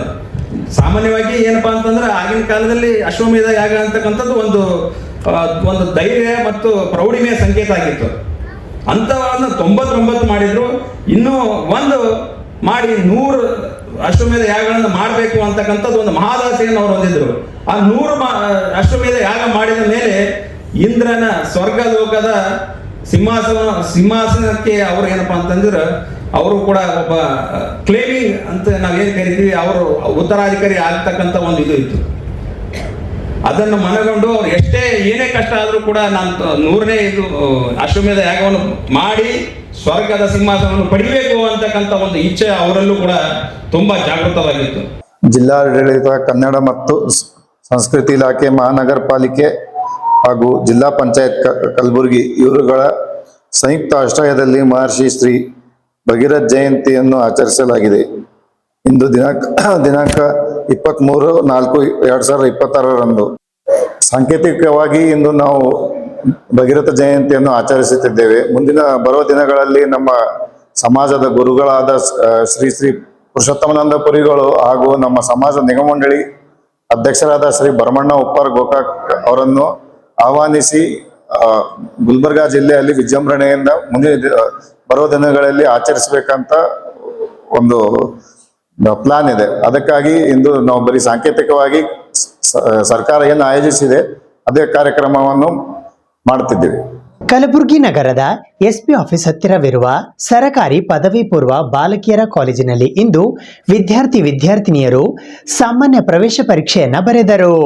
ಸಾಮಾನ್ಯವಾಗಿ ಏನಪ್ಪಾ ಅಂತಂದ್ರೆ ಆಗಿನ ಕಾಲದಲ್ಲಿ ಅಶ್ವಮೇಧ ಯಾಗ ಅಂತಕ್ಕಂಥದ್ದು ಒಂದು ಧೈರ್ಯ ಮತ್ತು ಪ್ರೌಢಿಮೆಯ ಸಂಕೇತ ಆಗಿತ್ತು. ಅಂಥವನ್ನು 99 ಮಾಡಿದ್ರು. ಇನ್ನೂ ಒಂದು ಮಾಡಿ 100 ಅಶ್ವಮೇಧ ಯಾಗಗಳನ್ನು ಮಾಡಬೇಕು ಅಂತಕ್ಕಂಥದ್ದು ಒಂದು ಮಹಾದಾಸೆಯನ್ನು ಅವರು ಹೊಂದಿದ್ರು. ಆ 100 ಅಶ್ವಮೇಧ ಯಾಗ ಮಾಡಿದ ಮೇಲೆ ಇಂದ್ರನ ಸ್ವರ್ಗಲೋಕದ ಸಿಂಹಾಸನಕ್ಕೆ ಅವರು ಏನಪ್ಪಾ ಅಂತಂದ್ರೆ, ಅವರು ಕೂಡ ಒಬ್ಬ ಕ್ಲೇಮಿಂಗ್ ಅಂತ ನಾವೇನು ಕರಿತೀವಿ, ಅವರು ಉತ್ತರಾಧಿಕಾರಿ ಆಗ್ತಕ್ಕಂಥ ಒಂದು ಇದು ಇತ್ತು. ಅದನ್ನು ಮನಗಂಡು ಅವ್ರು ಏನೇ ಕಷ್ಟ ಆದರೂ ಕೂಡ ನಾನು 100ನೇ ಅಶ್ವಮೇಧ ಯಾಗವನ್ನು ಮಾಡಿ ಸ್ವರ್ಗದ ಸಿಂಹಾಸನವನ್ನು ಪಡಿಬೇಕು ಅಂತಕ್ಕಂಥ ಒಂದು ಇಚ್ಛೆ ಅವರಲ್ಲೂ ಕೂಡ ತುಂಬಾ ಜಾಗೃತವಾಗಿತ್ತು. ಜಿಲ್ಲಾಡಳಿತ, ಕನ್ನಡ ಮತ್ತು ಸಂಸ್ಕೃತಿ ಇಲಾಖೆ, ಮಹಾನಗರ ಪಾಲಿಕೆ ಹಾಗೂ ಜಿಲ್ಲಾ ಪಂಚಾಯತ್ ಕಲಬುರಗಿ ಇವರುಗಳ ಸಂಯುಕ್ತ ಆಶ್ರಯದಲ್ಲಿ ಮಹರ್ಷಿ ಶ್ರೀ ಭಗೀರಥ ಜಯಂತಿಯನ್ನು ಆಚರಿಸಲಾಗಿದೆ. ಇಂದು ದಿನಾಂಕ 23/4/2026 ಸಾಂಕೇತಿಕವಾಗಿ ಇಂದು ನಾವು ಭಗೀರಥ ಜಯಂತಿಯನ್ನು ಆಚರಿಸುತ್ತಿದ್ದೇವೆ. ಬರುವ ದಿನಗಳಲ್ಲಿ ನಮ್ಮ ಸಮಾಜದ ಗುರುಗಳಾದ ಶ್ರೀ ಪುರುಷೋತ್ತಮಾನಂದ ಪುರಿಗಳು ಹಾಗೂ ನಮ್ಮ ಸಮಾಜ ನಿಗಮ ಮಂಡಳಿ ಅಧ್ಯಕ್ಷರಾದ ಶ್ರೀ ಭರಮಣ್ಣ ಉಪ್ಪಾರ್ ಗೋಕಾಕ್ ಅವರನ್ನು ಆಹ್ವಾನಿಸಿ ಗುಲ್ಬರ್ಗಾ ಜಿಲ್ಲೆಯಲ್ಲಿ ವಿಜೃಂಭಣೆಯಿಂದ ಬರುವ ದಿನಗಳಲ್ಲಿ ಆಚರಿಸಬೇಕಂತ ಒಂದು ಪ್ಲಾನ್ ಇದೆ. ಅದಕ್ಕಾಗಿ ಇಂದು ನಾವು ಬರೀ ಸಾಂಕೇತಿಕವಾಗಿ ಸರ್ಕಾರ ಏನು ಆಯೋಜಿಸಿದೆ ಅದೇ ಕಾರ್ಯಕ್ರಮವನ್ನು ಮಾಡುತ್ತಿದ್ದೇವೆ. ಕಲಬುರಗಿ ನಗರದ ಎಸ್ಪಿ ಆಫೀಸ್ ಹತ್ತಿರವಿರುವ ಸರಕಾರಿ ಪದವಿ ಪೂರ್ವ ಬಾಲಕಿಯರ ಕಾಲೇಜಿನಲ್ಲಿ ಇಂದು ವಿದ್ಯಾರ್ಥಿನಿಯರು ಸಾಮಾನ್ಯ ಪ್ರವೇಶ ಪರೀಕ್ಷೆಯನ್ನ ಬರೆದರು.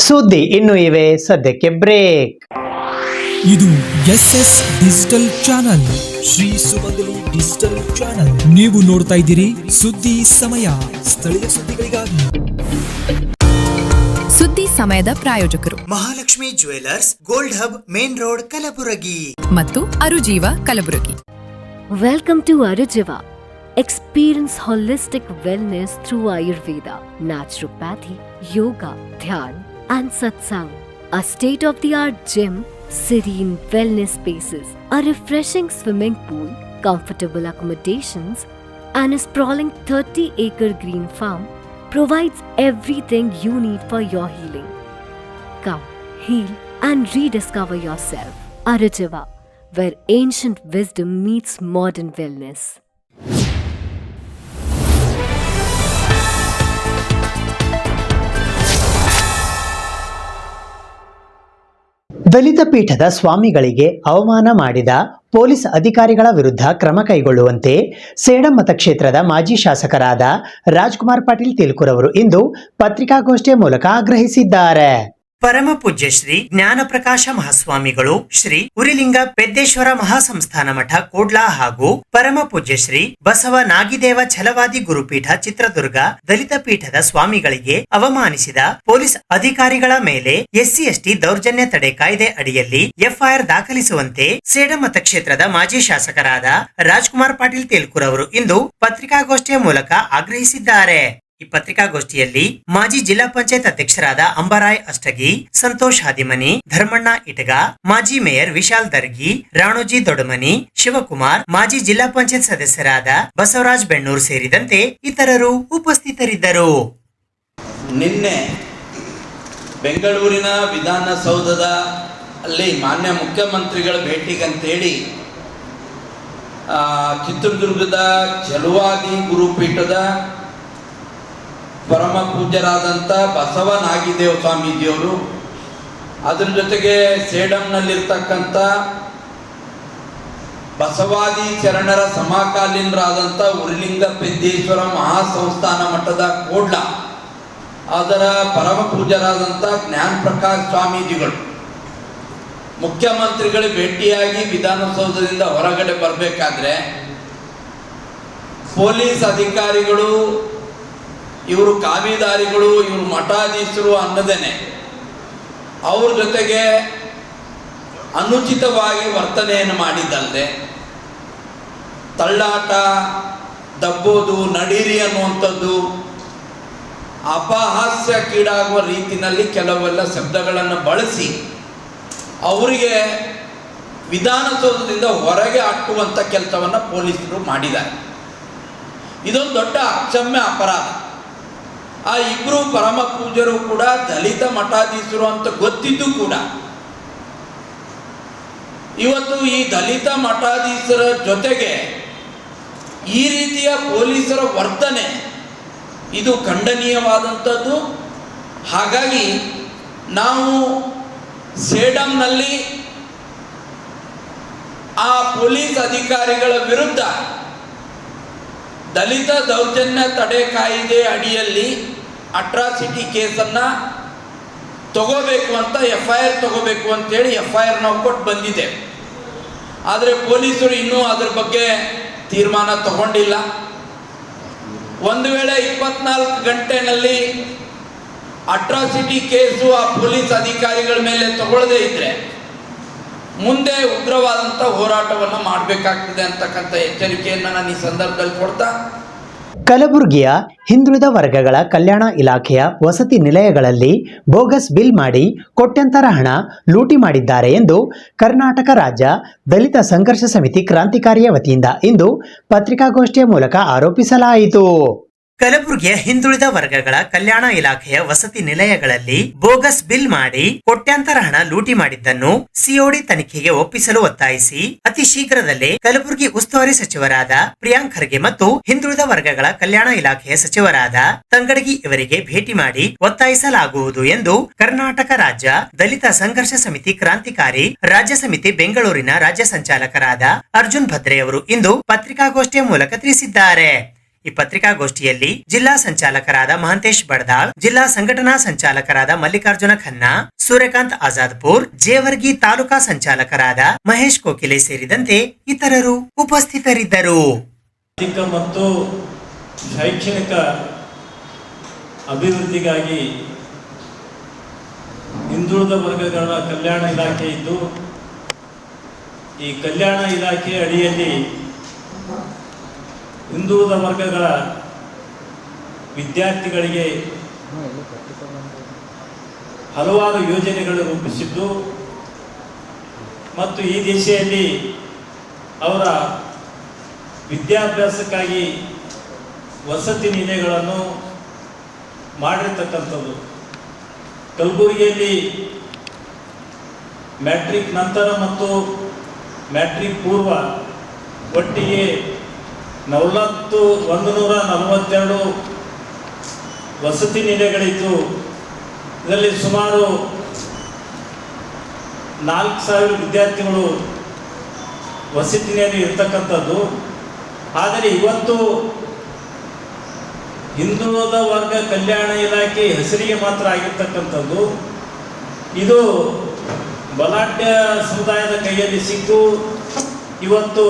ಸುದ್ದಿ ಇನ್ನೂ ಇವೆ, ಸದ್ಯಕ್ಕೆ ಬ್ರೇಕ್. ಇದು SS ಡಿಜಿಟಲ್ ಚಾನಲ್, ಶ್ರೀ ಸುಮಂಗಲಿ ಡಿಜಿಟಲ್ ಚಾನಲ್. ನೀವು ನೋಡ್ತಾ ಇದ್ದೀರಿ ಸುದ್ದಿ ಸಮಯ, ಸ್ಥಳೀಯ ಸುದ್ದಿಗಳಿಗಾಗಿ. ಸುದ್ದಿ ಸಮಯದ ಪ್ರಾಯೋಜಕರು Mahalakshmi jewellers, gold hub, main road, Kalaburagi ಮತ್ತು ಅರುಜೀವ Kalaburagi. Welcome to Arujiva. Experience holistic wellness through Ayurveda, naturopathy, yoga, dhyan, and satsang. A state-of-the-art gym, serene wellness spaces, a refreshing swimming pool, comfortable accommodations, and a sprawling 30-acre green farm provides everything you need for your healing. Come, heal, and rediscover yourself. Arujiva, where ancient wisdom meets modern wellness. ದಲಿತ ಪೀಠದ ಸ್ವಾಮಿಗಳಿಗೆ ಅವಮಾನ ಮಾಡಿದ police ಅಧಿಕಾರಿಗಳ ವಿರುದ್ಧ ಕ್ರಮ ಕೈಗೊಳ್ಳುವಂತೆ ಸೇಡಂ ಮತಕ್ಷೇತ್ರದ ಮಾಜಿ ಶಾಸಕರಾದ ರಾಜ್ಕುಮಾರ್ ಪಾಟೀಲ್ ತಿಲ್ಕೂರ್ ಇಂದು ಪತ್ರಿಕಾಗೋಷ್ಠಿಯ ಮೂಲಕ ಆಗ್ರಹಿಸಿದ್ದಾರೆ. ಪರಮ ಪೂಜ್ಯ ಶ್ರೀ ಜ್ಞಾನ ಪ್ರಕಾಶ ಮಹಾಸ್ವಾಮಿಗಳು, ಶ್ರೀ ಉರಿಲಿಂಗ ಪೆದ್ದೇಶ್ವರ ಮಹಾಸಂಸ್ಥಾನ ಮಠ ಕೋಡ್ಲಾ ಹಾಗೂ ಪರಮ ಪೂಜ್ಯ ಶ್ರೀ ಬಸವ ನಾಗಿದೇವ ಛಲವಾದಿ ಗುರುಪೀಠ ಚಿತ್ರದುರ್ಗ ದಲಿತ ಪೀಠದ ಸ್ವಾಮಿಗಳಿಗೆ ಅವಮಾನಿಸಿದ ಪೊಲೀಸ್ ಅಧಿಕಾರಿಗಳ ಮೇಲೆ SC/ST ದೌರ್ಜನ್ಯ ತಡೆ ಕಾಯ್ದೆ ಅಡಿಯಲ್ಲಿ FIR ದಾಖಲಿಸುವಂತೆ ಸೇಡಂ ಮತಕ್ಷೇತ್ರದ ಮಾಜಿ ಶಾಸಕರಾದ ರಾಜ್ಕುಮಾರ್ ಪಾಟೀಲ್ ತೇಲ್ಕೂರ್ ಅವರು ಇಂದು ಪತ್ರಿಕಾಗೋಷ್ಠಿಯ ಮೂಲಕ ಆಗ್ರಹಿಸಿದ್ದಾರೆ. ಈ ಪತ್ರಿಕಾಗೋಷ್ಠಿಯಲ್ಲಿ ಮಾಜಿ ಜಿಲ್ಲಾ ಪಂಚಾಯತ್ ಅಧ್ಯಕ್ಷರಾದ ಅಂಬಾರಾಯ್ ಅಷ್ಟಗಿ, ಸಂತೋಷ್ ಹಾದಿಮನಿ, ಧರ್ಮಣ್ಣ ಇಟಗ, ಮಾಜಿ ಮೇಯರ್ ವಿಶಾಲ್ ದರ್ಗಿ, ರಾಣೋಜಿ ದೊಡಮನಿ, ಶಿವಕುಮಾರ್, ಮಾಜಿ ಜಿಲ್ಲಾ ಪಂಚಾಯತ್ ಸದಸ್ಯರಾದ ಬಸವರಾಜ್ ಬೆಣ್ಣೂರ್ ಸೇರಿದಂತೆ ಇತರರು ಉಪಸ್ಥಿತರಿದ್ದರು. ನಿನ್ನೆ ಬೆಂಗಳೂರಿನ ವಿಧಾನಸೌಧದ ಅಲ್ಲಿ ಮಾನ್ಯ ಮುಖ್ಯಮಂತ್ರಿಗಳ ಭೇಟಿಗಂತೇಳಿ ಚಿತ್ರದುರ್ಗದ ಛಲವಾದಿ ಗುರುಪೀಠದ ಪರಮ ಪೂಜ್ಯರಾದಂಥ ಬಸವ ನಾಗಿದೇವ ಸ್ವಾಮೀಜಿಯವರು, ಅದರ ಜೊತೆಗೆ ಸೇಡಂನಲ್ಲಿರ್ತಕ್ಕಂಥ ಬಸವಾದಿ ಶರಣರ ಸಮಕಾಲೀನರಾದಂಥ ಉರಿಲಿಂಗ ಪೆದ್ದೇಶ್ವರ ಮಹಾಸಂಸ್ಥಾನ ಮಠದ ಕೋಡ್ಲಾ ಅದರ ಪರಮ ಪೂಜ್ಯರಾದಂಥ ಜ್ಞಾನ ಪ್ರಕಾಶ್ ಸ್ವಾಮೀಜಿಗಳು ಮುಖ್ಯಮಂತ್ರಿಗಳ ಭೇಟಿಯಾಗಿ ವಿಧಾನಸೌಧದಿಂದ ಹೊರಗಡೆ ಬರಬೇಕಾದ್ರೆ ಪೊಲೀಸ್ ಅಧಿಕಾರಿಗಳು, ಇವರು ಕಾವಿದಾರಿಗಳು, ಇವರು ಮಠಾಧೀಶರು ಅನ್ನದೇನೆ ಅವ್ರ ಜೊತೆಗೆ ಅನುಚಿತವಾಗಿ ವರ್ತನೆಯನ್ನು ಮಾಡಿದ್ದಲ್ಲದೆ ತಳ್ಳಾಟ, ದಬ್ಬೋದು, ನಡೀರಿ ಅನ್ನುವಂಥದ್ದು, ಅಪಹಾಸ್ಯಕ್ಕೀಡಾಗುವ ರೀತಿಯಲ್ಲಿ ಕೆಲವೆಲ್ಲ ಶಬ್ದಗಳನ್ನು ಬಳಸಿ ಅವರಿಗೆ ವಿಧಾನಸೌಧದಿಂದ ಹೊರಗೆ ಹಾಕುವಂಥ ಕೆಲಸವನ್ನು ಪೊಲೀಸರು ಮಾಡಿದ್ದಾರೆ. ಇದೊಂದು ದೊಡ್ಡ ಅಕ್ಷಮ್ಯ ಅಪರಾಧ. ಆ ಇಬ್ಬರು ಪರಮ ಪೂಜ್ಯರು ಕೂಡ ದಲಿತ ಮಠಾಧೀಶರು ಅಂತ ಗೊತ್ತಿದ್ದು ಕೂಡ ಇವತ್ತು ಈ ದಲಿತ ಮಠಾಧೀಶರ ಜೊತೆಗೆ ಈ ರೀತಿಯ ಪೊಲೀಸರ ವರ್ತನೆ ಇದು ಖಂಡನೀಯವಾದಂಥದ್ದು. ಹಾಗಾಗಿ ನಾವು ಸೇಡಂನಲ್ಲಿ ಆ ಪೊಲೀಸ್ ಅಧಿಕಾರಿಗಳ ವಿರುದ್ಧ ದಲಿತ ದೌರ್ಜನ್ಯ ತಡೆ ಕಾಯ್ದೆ ಅಡಿಯಲ್ಲಿ ಅಟ್ರಾಸಿಟಿ ಕೇಸನ್ನು ತಗೋಬೇಕು ಅಂತ FIR ತಗೋಬೇಕು ಅಂತೇಳಿ FIR ನಾವು ಕೊಟ್ಟು ಬಂದಿದ್ದೇವೆ. ಆದರೆ ಪೊಲೀಸರು ಇನ್ನೂ ಅದ್ರ ಬಗ್ಗೆ ತೀರ್ಮಾನ ತಗೊಂಡಿಲ್ಲ. ಒಂದು ವೇಳೆ 24 ಗಂಟೆನಲ್ಲಿ ಅಟ್ರಾಸಿಟಿ ಕೇಸು ಆ ಪೊಲೀಸ್ ಅಧಿಕಾರಿಗಳ ಮೇಲೆ ತಗೊಳ್ಳದೇ ಇದ್ದರೆ ಮುಂದೆ ಉಗ್ರವಾದಂಥ ಹೋರಾಟವನ್ನು ಮಾಡಬೇಕಾಗ್ತದೆ ಅಂತಕ್ಕಂಥ ಎಚ್ಚರಿಕೆಯನ್ನು ನಾನು ಈ ಸಂದರ್ಭದಲ್ಲಿ ಕೊಡ್ತಾ, ಕಲಬುರಗಿಯ ಹಿಂದುಳಿದ ವರ್ಗಗಳ ಕಲ್ಯಾಣ ಇಲಾಖೆಯ ವಸತಿ ನಿಲಯಗಳಲ್ಲಿ ಬೋಗಸ್ ಬಿಲ್ ಮಾಡಿ ಕೋಟ್ಯಂತರ ಹಣ ಲೂಟಿ ಮಾಡಿದ್ದಾರೆ ಎಂದು ಕರ್ನಾಟಕ ರಾಜ್ಯ ದಲಿತ ಸಂಘರ್ಷ ಸಮಿತಿ ಕ್ರಾಂತಿಕಾರಿಯ ವತಿಯಿಂದ ಇಂದು ಪತ್ರಿಕಾಗೋಷ್ಠಿಯ ಮೂಲಕ ಆರೋಪಿಸಲಾಯಿತು. ಕಲಬುರಗಿಯ ಹಿಂದುಳಿದ ವರ್ಗಗಳ ಕಲ್ಯಾಣ ಇಲಾಖೆಯ ವಸತಿ ನಿಲಯಗಳಲ್ಲಿ ಬೋಗಸ್ ಬಿಲ್ ಮಾಡಿ ಕೋಟ್ಯಾಂತರ ಹಣ ಲೂಟಿ ಮಾಡಿದ್ದನ್ನು COD ತನಿಖೆಗೆ ಒಪ್ಪಿಸಲು ಒತ್ತಾಯಿಸಿ ಅತಿ ಶೀಘ್ರದಲ್ಲೇ ಕಲಬುರಗಿ ಉಸ್ತುವಾರಿ ಸಚಿವರಾದ ಪ್ರಿಯಾಂಕ್ ಖರ್ಗೆ ಮತ್ತು ಹಿಂದುಳಿದ ವರ್ಗಗಳ ಕಲ್ಯಾಣ ಇಲಾಖೆಯ ಸಚಿವರಾದ ತಂಗಡಗಿ ಇವರಿಗೆ ಭೇಟಿ ಮಾಡಿ ಒತ್ತಾಯಿಸಲಾಗುವುದು ಎಂದು ಕರ್ನಾಟಕ ರಾಜ್ಯ ದಲಿತ ಸಂಘರ್ಷ ಸಮಿತಿ ಕ್ರಾಂತಿಕಾರಿ ರಾಜ್ಯ ಸಮಿತಿ ಬೆಂಗಳೂರಿನ ರಾಜ್ಯ ಸಂಚಾಲಕರಾದ ಅರ್ಜುನ್ ಭದ್ರೆ ಅವರು ಇಂದು ಪತ್ರಿಕಾಗೋಷ್ಠಿಯ ಮೂಲಕ ತಿಳಿಸಿದ್ದಾರೆ. ಈ ಪತ್ರಿಕಾಗೋಷ್ಠಿಯಲ್ಲಿ ಜಿಲ್ಲಾ ಸಂಚಾಲಕರಾದ ಮಹಂತೇಶ್ ಬಡದಾಳ್, ಜಿಲ್ಲಾ ಸಂಘಟನಾ ಸಂಚಾಲಕರಾದ ಮಲ್ಲಿಕಾರ್ಜುನ ಖನ್ನಾ, ಸೂರ್ಯಕಾಂತ್ ಆಜಾದ್ಪುರ್, ಜೇವರ್ಗಿ ತಾಲೂಕಾ ಸಂಚಾಲಕರಾದ ಮಹೇಶ್ ಕೋಕಿಲೆ ಸೇರಿದಂತೆ ಇತರರು ಉಪಸ್ಥಿತರಿದ್ದರು. ಮತ್ತು ಶೈಕ್ಷಣಿಕ ಅಭಿವೃದ್ಧಿಗಾಗಿ ಹಿಂದುಳಿದ ವರ್ಗಗಳ ಕಲ್ಯಾಣ ಇಲಾಖೆ ಇದ್ದು, ಈ ಕಲ್ಯಾಣ ಇಲಾಖೆ ಅಡಿಯಲ್ಲಿ ಹಿಂದುಳಿದ ವರ್ಗಗಳ ವಿದ್ಯಾರ್ಥಿಗಳಿಗೆ ಹಲವಾರು ಯೋಜನೆಗಳು ರೂಪಿಸಿದ್ದು ಮತ್ತು ಈ ದಿಶೆಯಲ್ಲಿ ಅವರ ವಿದ್ಯಾಭ್ಯಾಸಕ್ಕಾಗಿ ವಸತಿ ನಿಲಯಗಳನ್ನು ಮಾಡಿರ್ತಕ್ಕಂಥದ್ದು. ಕಲಬುರಗಿಯಲ್ಲಿ ಮ್ಯಾಟ್ರಿಕ್ ನಂತರ ಮತ್ತು ಮ್ಯಾಟ್ರಿಕ್ ಪೂರ್ವ ಒಟ್ಟಿಗೆ 142 ವಸತಿ ನಿಲಯಗಳಿದ್ದು, ಇದರಲ್ಲಿ ಸುಮಾರು 4000 ವಿದ್ಯಾರ್ಥಿಗಳು ವಸತಿ ನಿಲಯ ಇರ್ತಕ್ಕಂಥದ್ದು. ಆದರೆ ಇವತ್ತು ಹಿಂದುಳಿದ ವರ್ಗ ಕಲ್ಯಾಣ ಇಲಾಖೆ ಹೆಸರಿಗೆ ಮಾತ್ರ ಆಗಿರ್ತಕ್ಕಂಥದ್ದು. ಇದು ಬಲಾಢ್ಯ ಸಮುದಾಯದ ಕೈಯಲ್ಲಿ ಸಿಕ್ಕು ಇವತ್ತು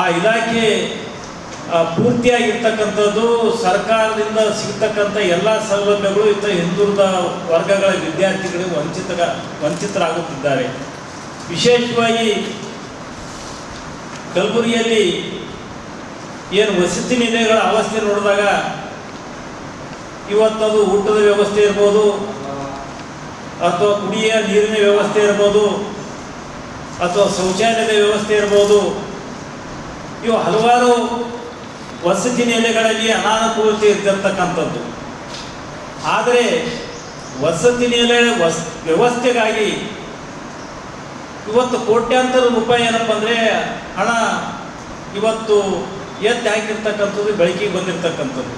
ಆ ಇಲಾಖೆ ಪೂರ್ತಿಯಾಗಿರ್ತಕ್ಕಂಥದ್ದು. ಸರ್ಕಾರದಿಂದ ಸಿಗ್ತಕ್ಕಂಥ ಎಲ್ಲ ಸೌಲಭ್ಯಗಳು ಹಿಂದುಳಿದ ವರ್ಗಗಳ ವಿದ್ಯಾರ್ಥಿಗಳಿಗೆ ವಂಚಿತರಾಗುತ್ತಿದ್ದಾರೆ. ವಿಶೇಷವಾಗಿ ಕಲಬುರಗಿಯಲ್ಲಿ ಏನು ವಸತಿ ನಿಲಯಗಳ ಅವಸ್ಥೆ ನೋಡಿದಾಗ ಇವತ್ತದು ಊಟದ ವ್ಯವಸ್ಥೆ ಇರ್ಬೋದು, ಅಥವಾ ಕುಡಿಯ ನೀರಿನ ವ್ಯವಸ್ಥೆ ಇರ್ಬೋದು, ಅಥವಾ ಶೌಚಾಲಯದ ವ್ಯವಸ್ಥೆ ಇರ್ಬೋದು, ಇವು ಹಲವಾರು ವಸತಿ ನಿಲಯಗಳಲ್ಲಿ ಅನಾನುಕೂಲತೆ ಇರ್ತಕ್ಕಂಥದ್ದು. ಆದರೆ ವಸತಿ ನಿಲಯ ವ್ಯವಸ್ಥೆಗಾಗಿ ಇವತ್ತು ಕೋಟ್ಯಾಂತರ ರೂಪಾಯಿ ಏನಪ್ಪ ಅಂದರೆ ಹಣ ಇವತ್ತು ಎತ್ತಿ ಹಾಕಿರ್ತಕ್ಕಂಥದ್ದು, ಬೆಳಕಿಗೆ ಬಂದಿರತಕ್ಕಂಥದ್ದು.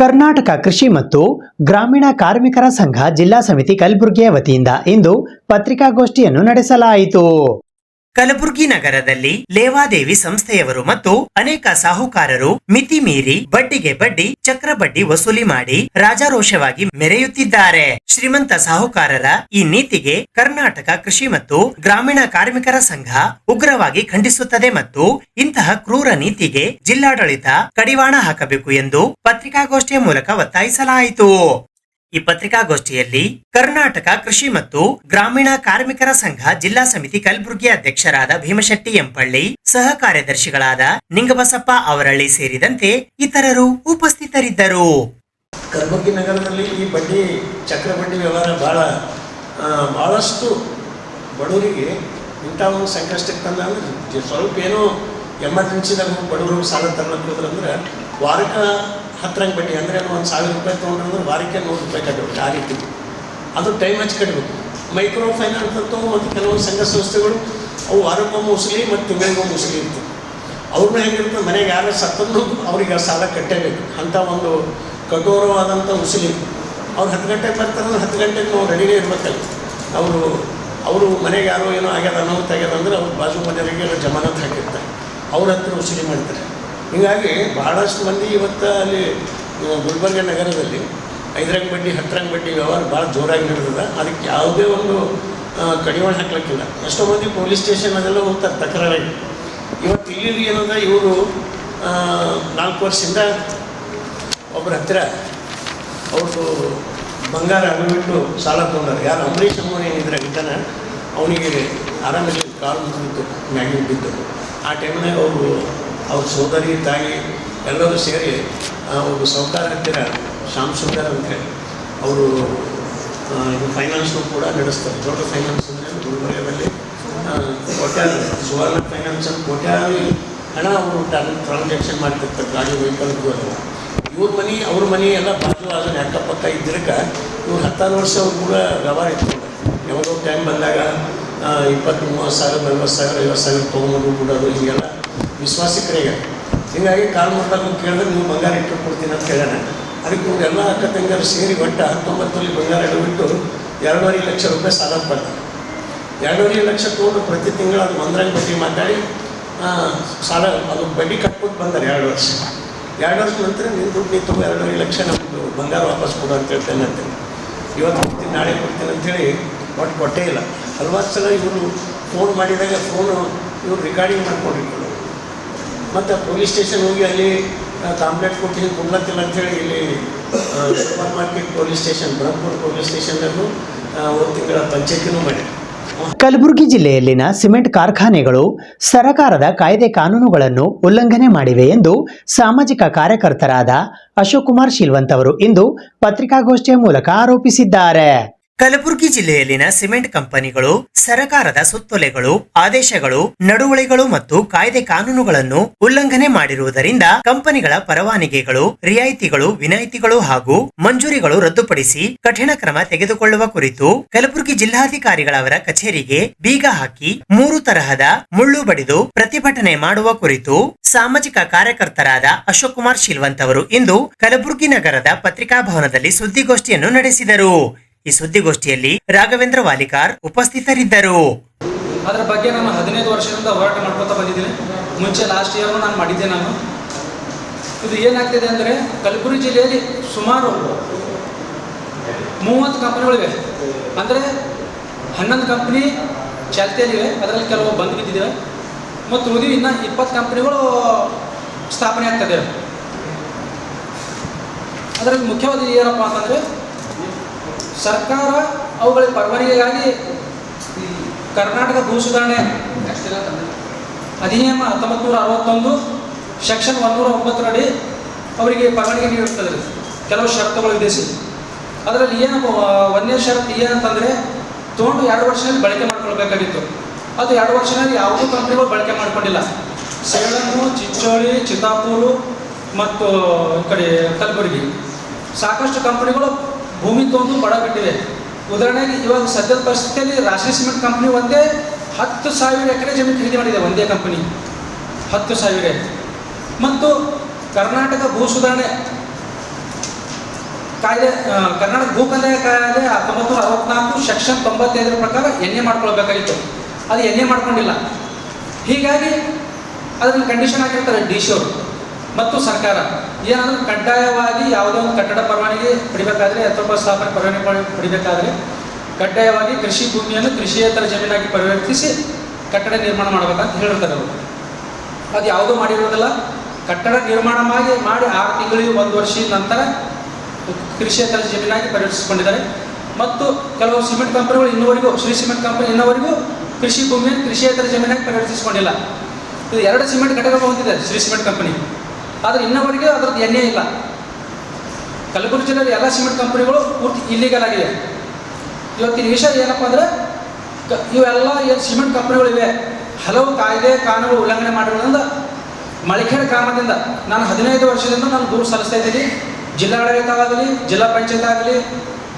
ಕರ್ನಾಟಕ ಕೃಷಿ ಮತ್ತು ಗ್ರಾಮೀಣ ಕಾರ್ಮಿಕರ ಸಂಘ ಜಿಲ್ಲಾ ಸಮಿತಿ ಕಲಬುರಗಿಯ ವತಿಯಿಂದ ಇಂದು ಪತ್ರಿಕಾಗೋಷ್ಠಿಯನ್ನು ನಡೆಸಲಾಯಿತು. ಕಲಬುರಗಿ ನಗರದಲ್ಲಿ ಲೇವಾದೇವಿ ಸಂಸ್ಥೆಯವರು ಮತ್ತು ಅನೇಕ ಸಾಹುಕಾರರು ಮಿತಿ ಮೀರಿ ಬಡ್ಡಿಗೆ ಬಡ್ಡಿ, ಚಕ್ರ ಬಡ್ಡಿ ವಸೂಲಿ ಮಾಡಿ ರಾಜಾರೋಷವಾಗಿ ಮೆರೆಯುತ್ತಿದ್ದಾರೆ. ಶ್ರೀಮಂತ ಸಾಹುಕಾರರ ಈ ನೀತಿಗೆ ಕರ್ನಾಟಕ ಕೃಷಿ ಮತ್ತು ಗ್ರಾಮೀಣ ಕಾರ್ಮಿಕರ ಸಂಘ ಉಗ್ರವಾಗಿ ಖಂಡಿಸುತ್ತದೆ ಮತ್ತು ಇಂತಹ ಕ್ರೂರ ನೀತಿಗೆ ಜಿಲ್ಲಾಡಳಿತ ಕಡಿವಾಣ ಹಾಕಬೇಕು ಎಂದು ಪತ್ರಿಕಾಗೋಷ್ಠಿಯ ಮೂಲಕ ಒತ್ತಾಯಿಸಲಾಯಿತು. ಈ ಪತ್ರಿಕಾಗೋಷ್ಠಿಯಲ್ಲಿ ಕರ್ನಾಟಕ ಕೃಷಿ ಮತ್ತು ಗ್ರಾಮೀಣ ಕಾರ್ಮಿಕರ ಸಂಘ ಜಿಲ್ಲಾ ಸಮಿತಿ ಕಲಬುರಗಿ ಅಧ್ಯಕ್ಷರಾದ ಭೀಮಶೆಟ್ಟಿ ಎಂಪಳ್ಳಿ, ಸಹ ಕಾರ್ಯದರ್ಶಿಗಳಾದ ನಿಂಗಬಸಪ್ಪ ಅವರಳ್ಳಿ ಸೇರಿದಂತೆ ಇತರರು ಉಪಸ್ಥಿತರಿದ್ದರು. ಕಲಬುರಗಿ ನಗರದಲ್ಲಿ ಈ ಬಡ್ಡಿ ಚಕ್ರ ಬಡ್ಡಿ ವ್ಯವಹಾರ ಬಹಳಷ್ಟು ಬಡವರಿಗೆ ಇಂಥ ಒಂದು ಸಂಕಷ್ಟಕ್ಕೆ ತಂದ ಅಂದ್ರೆ ಸ್ವಲ್ಪ ಏನೋ ಎಮರ್ಜೆನ್ಸಿದಾಗ ಬಡವರು ಸಾಲ ತರಲಿಕ್ಕೆ ಹೋದ್ರಂದ್ರೆ ವಾರಕ್ಕೆ 10 ಬಡ್ಡಿ ಅಂದರೆ 1000 ರೂಪಾಯಿ ತೊಗೊಂಡ್ರೆ ವಾರಕ್ಕೆ 100 ರೂಪಾಯಿ ಕಟ್ಟಬೇಕು. ಆ ರೀತಿ ಅದು ಟೈಮ್ ಹಚ್ಚಿ ಕಟ್ಟಬೇಕು. ಮೈಕ್ರೋ ಫೈನಾನ್ಸ್ ಅಂತ ಮತ್ತು ಕೆಲವೊಂದು ಸಂಘ ಸಂಸ್ಥೆಗಳು ಅವು ವಾರಕ್ಕೊಮ್ಮೆ ಮುಸ್ಲಿ ಮತ್ತು ತಿಂಗಳಿಗೊಮ್ಮೆ ಮುಸ್ಲಿ ಇರ್ತವೆ. ಅವ್ರನ್ನ ಹೆಂಗಿರ್ತದೆ, ಮನೆಗೆ ಯಾರು ಸತ್ತನ್ನು ಅವ್ರಿಗೆ ಸಾಲ ಕಟ್ಟೇಬೇಕು. ಅಂಥ ಒಂದು ಕಠೋರವಾದಂಥ ಮುಸ್ಲಿ. ಅವ್ರು 10 ಗಂಟೆಗೆ ಬರ್ತಾರೆ, 10 ಗಂಟೆಗೆ ನಾವು ರೆಡಿನೇ ಇರ್ಬೇಕಲ್ಲ. ಅವರು ಮನೆಗೆ ಯಾರೋ ಏನೋ ಆಗ್ಯದ ಅನಾಹುತ ಆಗ್ಯದ ಅಂದರೆ ಅವ್ರು ಬಾಜು ಮನೆಯವರಿಗೆ ಜಮಾನತ್ ಹಾಕಿರ್ತಾರೆ, ಅವ್ರ ಹತ್ರ ವಸೂಲಿ ಮಾಡ್ತಾರೆ. ಹೀಗಾಗಿ ಬಹಳಷ್ಟು ಮಂದಿ ಇವತ್ತು ಅಲ್ಲಿ ಗುಲ್ಬರ್ಗ ನಗರದಲ್ಲಿ 5 ಬಡ್ಡಿ 10 ಬಡ್ಡಿ ವ್ಯವಹಾರ ಭಾಳ ಜೋರಾಗಿ ನಡೆದಿದೆ. ಅದಕ್ಕೆ ಯಾವುದೇ ಒಂದು ಕಡಿವಾಣ ಹಾಕ್ಲಿಕ್ಕಿಲ್ಲ. ಎಷ್ಟೋ ಮಂದಿ ಪೊಲೀಸ್ ಸ್ಟೇಷನ್ ಅದೆಲ್ಲ ಹೋಗ್ತಾರೆ ತಕರಾರಾಗಿ. ಇವತ್ತು ಇಲ್ಲಿ ಏನಂದ್ರೆ ಇವರು 4 ವರ್ಷದಿಂದ ಒಬ್ಬರ ಹತ್ತಿರ ಅವ್ರದ್ದು ಬಂಗಾರ ಅಡವಿಟ್ಟು ಸಾಲ ತೊಗೊಂಡಾರೆ. ಯಾರು ಅಂಬರೀಷ್ ಅಮ್ಮನ ಏನಿದ್ರೆ ಇದ್ದಾನೆ ಅವನಿಗೆ ಆರಾಮಿಲ್ಲ, ಕಾಲು ಮುಗಿದಿತ್ತು, ಮ್ಯಾಗಿನ ಬಿದ್ದು. ಆ ಟೈಮ್ನಾಗ ಅವ್ರ ಸೋದರಿ ತಾಯಿ ಎಲ್ಲರೂ ಸೇರಿ ಒಬ್ಬ ಸಾಹುಕಾರ ಹತ್ತಿರ ಶ್ಯಾಮ್ ಸುಂದರ್ ಅಂತೇಳಿ ಅವರು ಫೈನಾನ್ಸ್ನು ಕೂಡ ನಡೆಸ್ತಾರೆ. ದೊಡ್ಡ ಫೈನಾನ್ಸ್ ಅಂದರೆ ಗುಲ್ಬರ್ಗದಲ್ಲಿ ಕೋಟ್ಯಾದಿ ಸುವರ್ಣ ಫೈನಾನ್ಸ್ ಅಂತ ಕೋಟ್ಯಾದಿ ಹಣ ಅವರು ಟ್ರಾನ್ಸಾಕ್ಷನ್ ಮಾಡ್ತಿರ್ತಾರೆ, ಗಾಡಿ ವೆಹಿಕಲ್ಗೂ ಅಲ್ಲ. ಅವ್ರ ಮನೆ ಎಲ್ಲ ಬಾಜು ಅದನ್ನು ಅಕ್ಕಪಕ್ಕ ಇದ್ದಿರಕ್ಕೆ ಇವ್ರು 16 ವರ್ಷ ಅವ್ರು ಕೂಡ ವ್ಯವಹಾರ ಇಟ್ಕೊಂಡ್ರೆ ಯಾವಾಗೋ ಟೈಮ್ ಬಂದಾಗ 20-30 ಸಾವಿರ 40 ಸಾವಿರ 50 ಸಾವಿರ ತೊಗೊಂಡು ಬಿಡೋದು ಹೀಗೆಲ್ಲ ವಿಶ್ವಾಸಿಕರಿಗೆ. ಹೀಗಾಗಿ ಕಾಲು ಮುಟ್ಟಾಗ ಕೇಳಿದ್ರೆ ನೀವು ಬಂಗಾರ ಇಟ್ಟು ಕೊಡ್ತೀನಿ ಅಂತ ಹೇಳೋಣ. ಅದಕ್ಕೆ ಇವ್ರು ಎಲ್ಲ ಅಕ್ಕ ತಂಗಾರು ಸೇರಿ ಒಟ್ಟು 19 ಬಂಗಾರ ಇಡಬಿಟ್ಟು 2.5 ಲಕ್ಷ ರೂಪಾಯಿ ಸಾಲ ಬರ್ತಾರೆ. 2.5 ಲಕ್ಷ ತೊಗೊಂಡು ಪ್ರತಿ ತಿಂಗಳು ಅದು 1 ಬಡ್ಡಿ ಮಾತಾಡಿ ಸಾಲ ಅದು ಬಡ್ಡಿ ಕಟ್ಬಿಟ್ಟು ಬಂದಾರೆ 2 ವರ್ಷ. 2 ವರ್ಷದ ನಂತರ ನೀನು ದುಡ್ಡು ನೀ ತುಂಬ 2.5 ಲಕ್ಷ ನಮ್ಮದು ಬಂಗಾರ ವಾಪಸ್ ಕೊಡು ಅಂತ ಹೇಳ್ತೇನೆ ಅಂತೇಳಿ, ಇವತ್ತು ಕೊಡ್ತೀನಿ ನಾಳೆ ಕೊಡ್ತೀನಿ ಅಂಥೇಳಿ ಕೊಟ್ಟೇ ಇಲ್ಲ. ಹಲವಾರು ಸಲ ಇವರು ಫೋನ್ ಮಾಡಿದಾಗ ಫೋನು ಇವರು ರೆಕಾರ್ಡಿಂಗ್ ಮಾಡ್ಕೊಂಡಿರ್ತಾರೆ. ಮತ್ತು ಪೊಲೀಸ್ ಸ್ಟೇಷನ್ ಹೋಗಿ ಅಲ್ಲಿ ಕಾಂಪ್ಲೇಂಟ್ ಕೊಟ್ಟು ಕೊಡ್ಲತ್ತಿಲ್ಲ ಅಂಥೇಳಿ ಇಲ್ಲಿ supermarket police station, Brahmapura police ಸ್ಟೇಷನ್ನಲ್ಲೂ 1 ತಿಂಗಳ ಪಂಚಾಯತಿನೂ ಮಾಡಿ. ಕಲಬುರಗಿ ಜಿಲ್ಲೆಯಲ್ಲಿನ ಸಿಮೆಂಟ್ ಕಾರ್ಖಾನೆಗಳು ಸರಕಾರದ ಕಾಯ್ದೆ ಕಾನೂನುಗಳನ್ನು ಉಲ್ಲಂಘನೆ ಮಾಡಿವೆ ಎಂದು ಸಾಮಾಜಿಕ ಕಾರ್ಯಕರ್ತರಾದ ಅಶೋಕ್ ಕುಮಾರ್ ಶಿಲ್ವಂತ್ ಅವರು ಇಂದು ಪತ್ರಿಕಾಗೋಷ್ಠಿಯ ಮೂಲಕ ಆರೋಪಿಸಿದ್ದಾರೆ. ಕಲಬುರಗಿ ಜಿಲ್ಲೆಯಲ್ಲಿನ ಸಿಮೆಂಟ್ ಕಂಪನಿಗಳು ಸರಕಾರದ ಸುತ್ತೋಲೆಗಳು, ಆದೇಶಗಳು, ನಡವಳಿಗಳು ಮತ್ತು ಕಾಯ್ದೆ ಕಾನೂನುಗಳನ್ನು ಉಲ್ಲಂಘನೆ ಮಾಡಿರುವುದರಿಂದ ಕಂಪನಿಗಳ ಪರವಾನಗಿಗಳು, ರಿಯಾಯಿತಿಗಳು, ವಿನಾಯಿತಿಗಳು ಹಾಗೂ ಮಂಜೂರಿಗಳು ರದ್ದುಪಡಿಸಿ ಕಠಿಣ ಕ್ರಮ ತೆಗೆದುಕೊಳ್ಳುವ ಕುರಿತು ಕಲಬುರಗಿ ಜಿಲ್ಲಾಧಿಕಾರಿಗಳವರ ಕಚೇರಿಗೆ ಬೀಗ ಹಾಕಿ 3 ತರಹದ ಮುಳ್ಳು ಬಡಿದು ಪ್ರತಿಭಟನೆ ಮಾಡುವ ಕುರಿತು ಸಾಮಾಜಿಕ ಕಾರ್ಯಕರ್ತರಾದ ಅಶೋಕ್ ಕುಮಾರ್ ಶಿಲ್ವಂತ್ ಅವರು ಇಂದು ಕಲಬುರಗಿ ನಗರದ ಪತ್ರಿಕಾ ಭವನದಲ್ಲಿ ಸುದ್ದಿಗೋಷ್ಠಿಯನ್ನು ನಡೆಸಿದರು. ಈ ಸುದ್ದಿಗೋಷ್ಠಿಯಲ್ಲಿ ರಾಘವೇಂದ್ರ ವಾಲಿಕಾರ್ ಉಪಸ್ಥಿತರಿದ್ದರು. ಅದರ ಬಗ್ಗೆ ನಾನು 15 ವರ್ಷದಿಂದ ಹೋರಾಟ ಮಾಡ್ಕೊತಾ ಬಂದಿದ್ದೀನಿ. ಮುಂಚೆ ಲಾಸ್ಟ್ ಇಯರ್ ನಾನು ಮಾಡಿದ್ದೆ. ಇದು ಏನಾಗ್ತಿದೆ ಅಂದರೆ ಕಲಬುರಗಿ ಜಿಲ್ಲೆಯಲ್ಲಿ ಸುಮಾರು 30 ಕಂಪನಿಗಳಿವೆ. ಅಂದರೆ 11 ಕಂಪನಿ ಚಾಲ್ತಿಯಲ್ಲಿವೆ, ಅದರಲ್ಲಿ ಕೆಲವು ಬಂದು ಬಿದ್ದಿವೆ ಮತ್ತು ಉಳಿದು ಇನ್ನು 20 ಕಂಪನಿಗಳು ಸ್ಥಾಪನೆ ಆಗ್ತದೆ. ಅದರಲ್ಲಿ ಮುಖ್ಯವಾದ ಏನಪ್ಪ ಅಂತಂದರೆ ಸರ್ಕಾರ ಅವುಗಳಿಗೆ ಪರವಾನಗಿಗಾಗಿ ಕರ್ನಾಟಕ ಭೂ ಸುಧಾರಣೆ ಅಧಿನಿಯಮ 1961 ಸೆಕ್ಷನ್ 109 ಅಡಿ ಅವರಿಗೆ ಪರವಾನಗಿ ನೀಡುತ್ತದೆ. ಕೆಲವು ಷರತ್ತುಗಳು ವಿಧಿಸಿ ಅದರಲ್ಲಿ ಏನಪ್ಪ ಒಂದನೇ ಷರತ್ತು ಏನಂತಂದರೆ ತೊಗೊಂಡು 2 ವರ್ಷದಲ್ಲಿ ಬಳಕೆ ಮಾಡ್ಕೊಳ್ಬೇಕಾಗಿತ್ತು. ಅದು 2 ವರ್ಷದಲ್ಲಿ ಯಾವುದೂ ಕಂಪ್ನಿಗಳು ಬಳಕೆ ಮಾಡ್ಕೊಂಡಿಲ್ಲ. ಸೇಳನ್ನು, ಚಿಂಚೋಳಿ, ಚಿತ್ತಾಪುರ ಮತ್ತು ಈ ಕಡೆ ಕಲಬುರಗಿ ಸಾಕಷ್ಟು ಕಂಪನಿಗಳು ಭೂಮಿ ತೊಗೊಂಡು ಬಡ ಬಿಟ್ಟಿವೆ. ಉದಾಹರಣೆಗೆ ಇವಾಗ ಸದ್ಯದ ಪರಿಸ್ಥಿತಿಯಲ್ಲಿ ರಾಷ್ಟ್ರೀಯ ಸಿಮೆಂಟ್ ಕಂಪ್ನಿ ಒಂದೇ 10,000 ಎಕರೆ ಜಮೀನು ಖರೀದಿ ಮಾಡಿದೆ. ಒಂದೇ ಕಂಪನಿ 10,000. ಮತ್ತು ಕರ್ನಾಟಕ ಭೂ ಸುಧಾರಣೆ ಕಾಯ್ದೆ, ಕರ್ನಾಟಕ ಭೂ ಕಂದಾಯ ಕಾಯ್ದೆ 1964 ಸೆಕ್ಷನ್ 95 ಪ್ರಕಾರ ಎನ್ಎ ಮಾಡ್ಕೊಳ್ಬೇಕಾಗಿತ್ತು. ಅದು ಎನ್ಎ ಮಾಡ್ಕೊಂಡಿಲ್ಲ. ಹೀಗಾಗಿ ಅದನ್ನು ಕಂಡೀಷನ್ ಹಾಕಿರ್ತಾರೆ ಡಿ ಸಿ ಅವರು ಮತ್ತು ಸರ್ಕಾರ. ಏನಂದ್ರೆ ಕಡ್ಡಾಯವಾಗಿ ಯಾವುದೇ ಒಂದು ಕಟ್ಟಡ ಪರವಾನಗಿ ಪಡಿಬೇಕಾದ್ರೆ ಅಥವಾ ಸ್ಥಾಪನೆ ಪರವಾನಗಿ ಪಡಿಬೇಕಾದ್ರೆ ಕಡ್ಡಾಯವಾಗಿ ಕೃಷಿ ಭೂಮಿಯನ್ನು ಕೃಷಿಯೇತರ ಜಮೀನಾಗಿ ಪರಿವರ್ತಿಸಿ ಕಟ್ಟಡ ನಿರ್ಮಾಣ ಮಾಡಬೇಕಂತ ಹೇಳಿರ್ತಾರೆ ಅವರು. ಅದು ಯಾವುದೂ ಮಾಡಿರೋದಿಲ್ಲ. ಕಟ್ಟಡ ನಿರ್ಮಾಣ ಮಾಡಿ 6 ತಿಂಗಳಿಗೆ 1 ವರ್ಷದ ನಂತರ ಕೃಷಿಯೇತರ ಜಮೀನಾಗಿ ಪರಿವರ್ತಿಸಿಕೊಂಡಿದ್ದಾರೆ. ಮತ್ತು ಕೆಲವು ಸಿಮೆಂಟ್ ಕಂಪನಿಗಳು ಇನ್ನುವರೆಗೂ, ಶ್ರೀ ಸಿಮೆಂಟ್ ಕಂಪನಿ ಇನ್ನುವರೆಗೂ ಕೃಷಿ ಭೂಮಿಯನ್ನು ಕೃಷಿಯೇತರ ಜಮೀನಾಗಿ ಪರಿವರ್ತಿಸಿಕೊಂಡಿಲ್ಲ. ಇದು 2 ಸಿಮೆಂಟ್ ಘಟಕಗಳು ಹೊಂದಿದೆ ಶ್ರೀ ಸಿಮೆಂಟ್ ಕಂಪನಿ, ಆದರೆ ಇನ್ನವರೆಗೆ ಅದರದ್ದು ಎಣ್ಣೆ ಇಲ್ಲ. ಕಲಬುರಗಿ ಜಿಲ್ಲೆಯಲ್ಲಿ ಎಲ್ಲ ಸಿಮೆಂಟ್ ಕಂಪನಿಗಳು ಪೂರ್ತಿ ಇಲ್ಲಿಗಲ್ ಆಗಿದೆ. ಇವತ್ತಿನ ವಿಷಯ ಏನಪ್ಪ ಅಂದರೆ ಇವೆಲ್ಲ ಏನು ಸಿಮೆಂಟ್ ಕಂಪನಿಗಳಿವೆ ಹಲವು ಕಾಯ್ದೆ ಕಾನೂನು ಉಲ್ಲಂಘನೆ ಮಾಡಿರೋದ್ರಿಂದ ಮಳಿಖೇಡ್ ಗ್ರಾಮದಿಂದ ನಾನು 15 ವರ್ಷದಿಂದ ನಾನು ದೂರು ಸಲ್ಲಿಸ್ತಾ ಇದ್ದೀನಿ. ಜಿಲ್ಲಾಡಳಿತವಾಗಲಿ, ಜಿಲ್ಲಾ ಪಂಚಾಯತ್ ಆಗಲಿ,